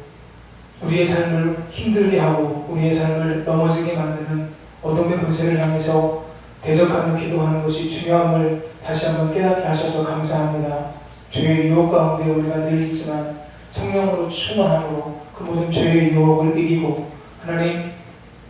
우리의 삶을 힘들게 하고 우리의 삶을 넘어지게 만드는 어둠의 권세를 향해서 대적하며 기도하는 것이 중요함을 다시 한번 깨닫게 하셔서 감사합니다. 죄의 유혹 가운데 우리가 늘 있지만 성령으로 충만함으로 그 모든 죄의 유혹을 이기고 하나님,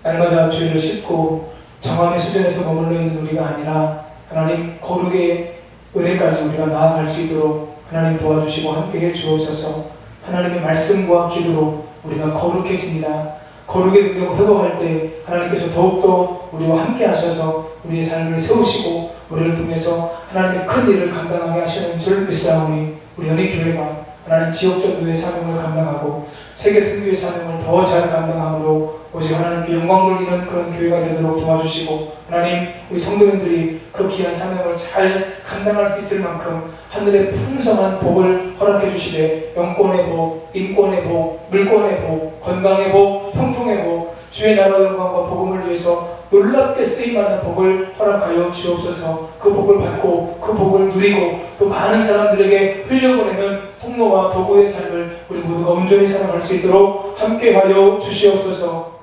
날마다 죄를 씻고 정함의 수준에서 머물러 있는 우리가 아니라 하나님 거룩의 은혜까지 우리가 나아갈 수 있도록 하나님 도와주시고 함께해 주옵소서. 하나님의 말씀과 기도로 우리가 거룩해집니다. 거룩의 능력을 회복할 때 하나님께서 더욱더 우리와 함께 하셔서 우리의 삶을 세우시고 우리를 통해서 하나님의 큰 일을 감당하게 하시는 줄 믿사오니 우리 연희교회가 하나님 지역전도의 사명을 감당하고 세계 선교의 사명을 더 잘 감당함으로 오직 하나님께 영광 돌리는 그런 교회가 되도록 도와주시고 하나님 우리 성도님들이 그 귀한 사명을 잘 감당할 수 있을 만큼 하늘의 풍성한 복을 허락해 주시되 영권의 복, 인권의 복, 물권의 복, 건강의 복, 형통의 복, 주의 나라 영광과 복음을 위해서 놀랍게 쓰임받는 복을 허락하여 주옵소서. 그 복을 받고 그 복을 누리고 또 많은 사람들에게 흘려보내는 통로와 도구의 삶을 우리 모두가 온전히 살아갈 수 있도록 함께하여 주시옵소서.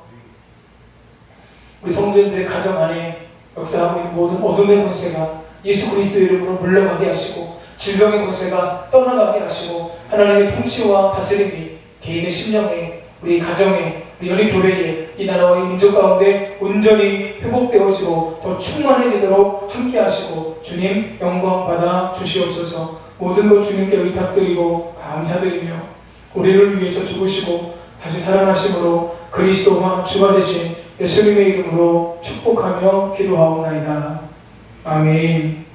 우리 성도님들의 가정 안에 역사하고 있는 모든 어둠의 권세가 예수 그리스도의 이름으로 물러가게 하시고 질병의 권세가 떠나가게 하시고 하나님의 통치와 다스림이 개인의 심령에 우리 가정에 우리 연희교회에 이 나라와 이 민족 가운데 온전히 회복되어지고 더 충만해지도록 함께 하시고 주님 영광 받아 주시옵소서. 모든 것 주님께 의탁드리고 감사드리며 우리를 위해서 죽으시고 다시 살아나심으로 그리스도와 주가 되신 예수님의 이름으로 축복하며 기도하옵나이다. 아멘.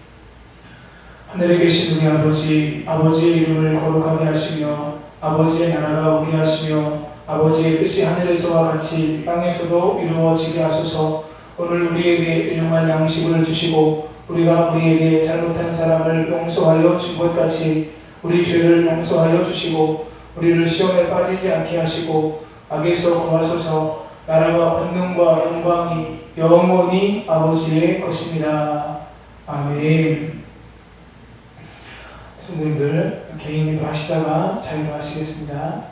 하늘에 계신 우리 아버지, 아버지의 이름을 거룩하게 하시며 아버지의 나라가 오게 하시며 아버지의 뜻이 하늘에서와 같이 땅에서도 이루어지게 하소서. 오늘 우리에게 일용할 양식을 주시고 우리가 우리에게 잘못한 사람을 용서하여 준 것 같이 우리 죄를 용서하여 주시고 우리를 시험에 빠지지 않게 하시고 악에서 구하소서. 나라와 권능과 영광이 영원히 아버지의 것입니다. 아멘. 성도님들 개인 기도하시다가 자유로 하시겠습니다.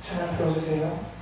찬양 들어주세요.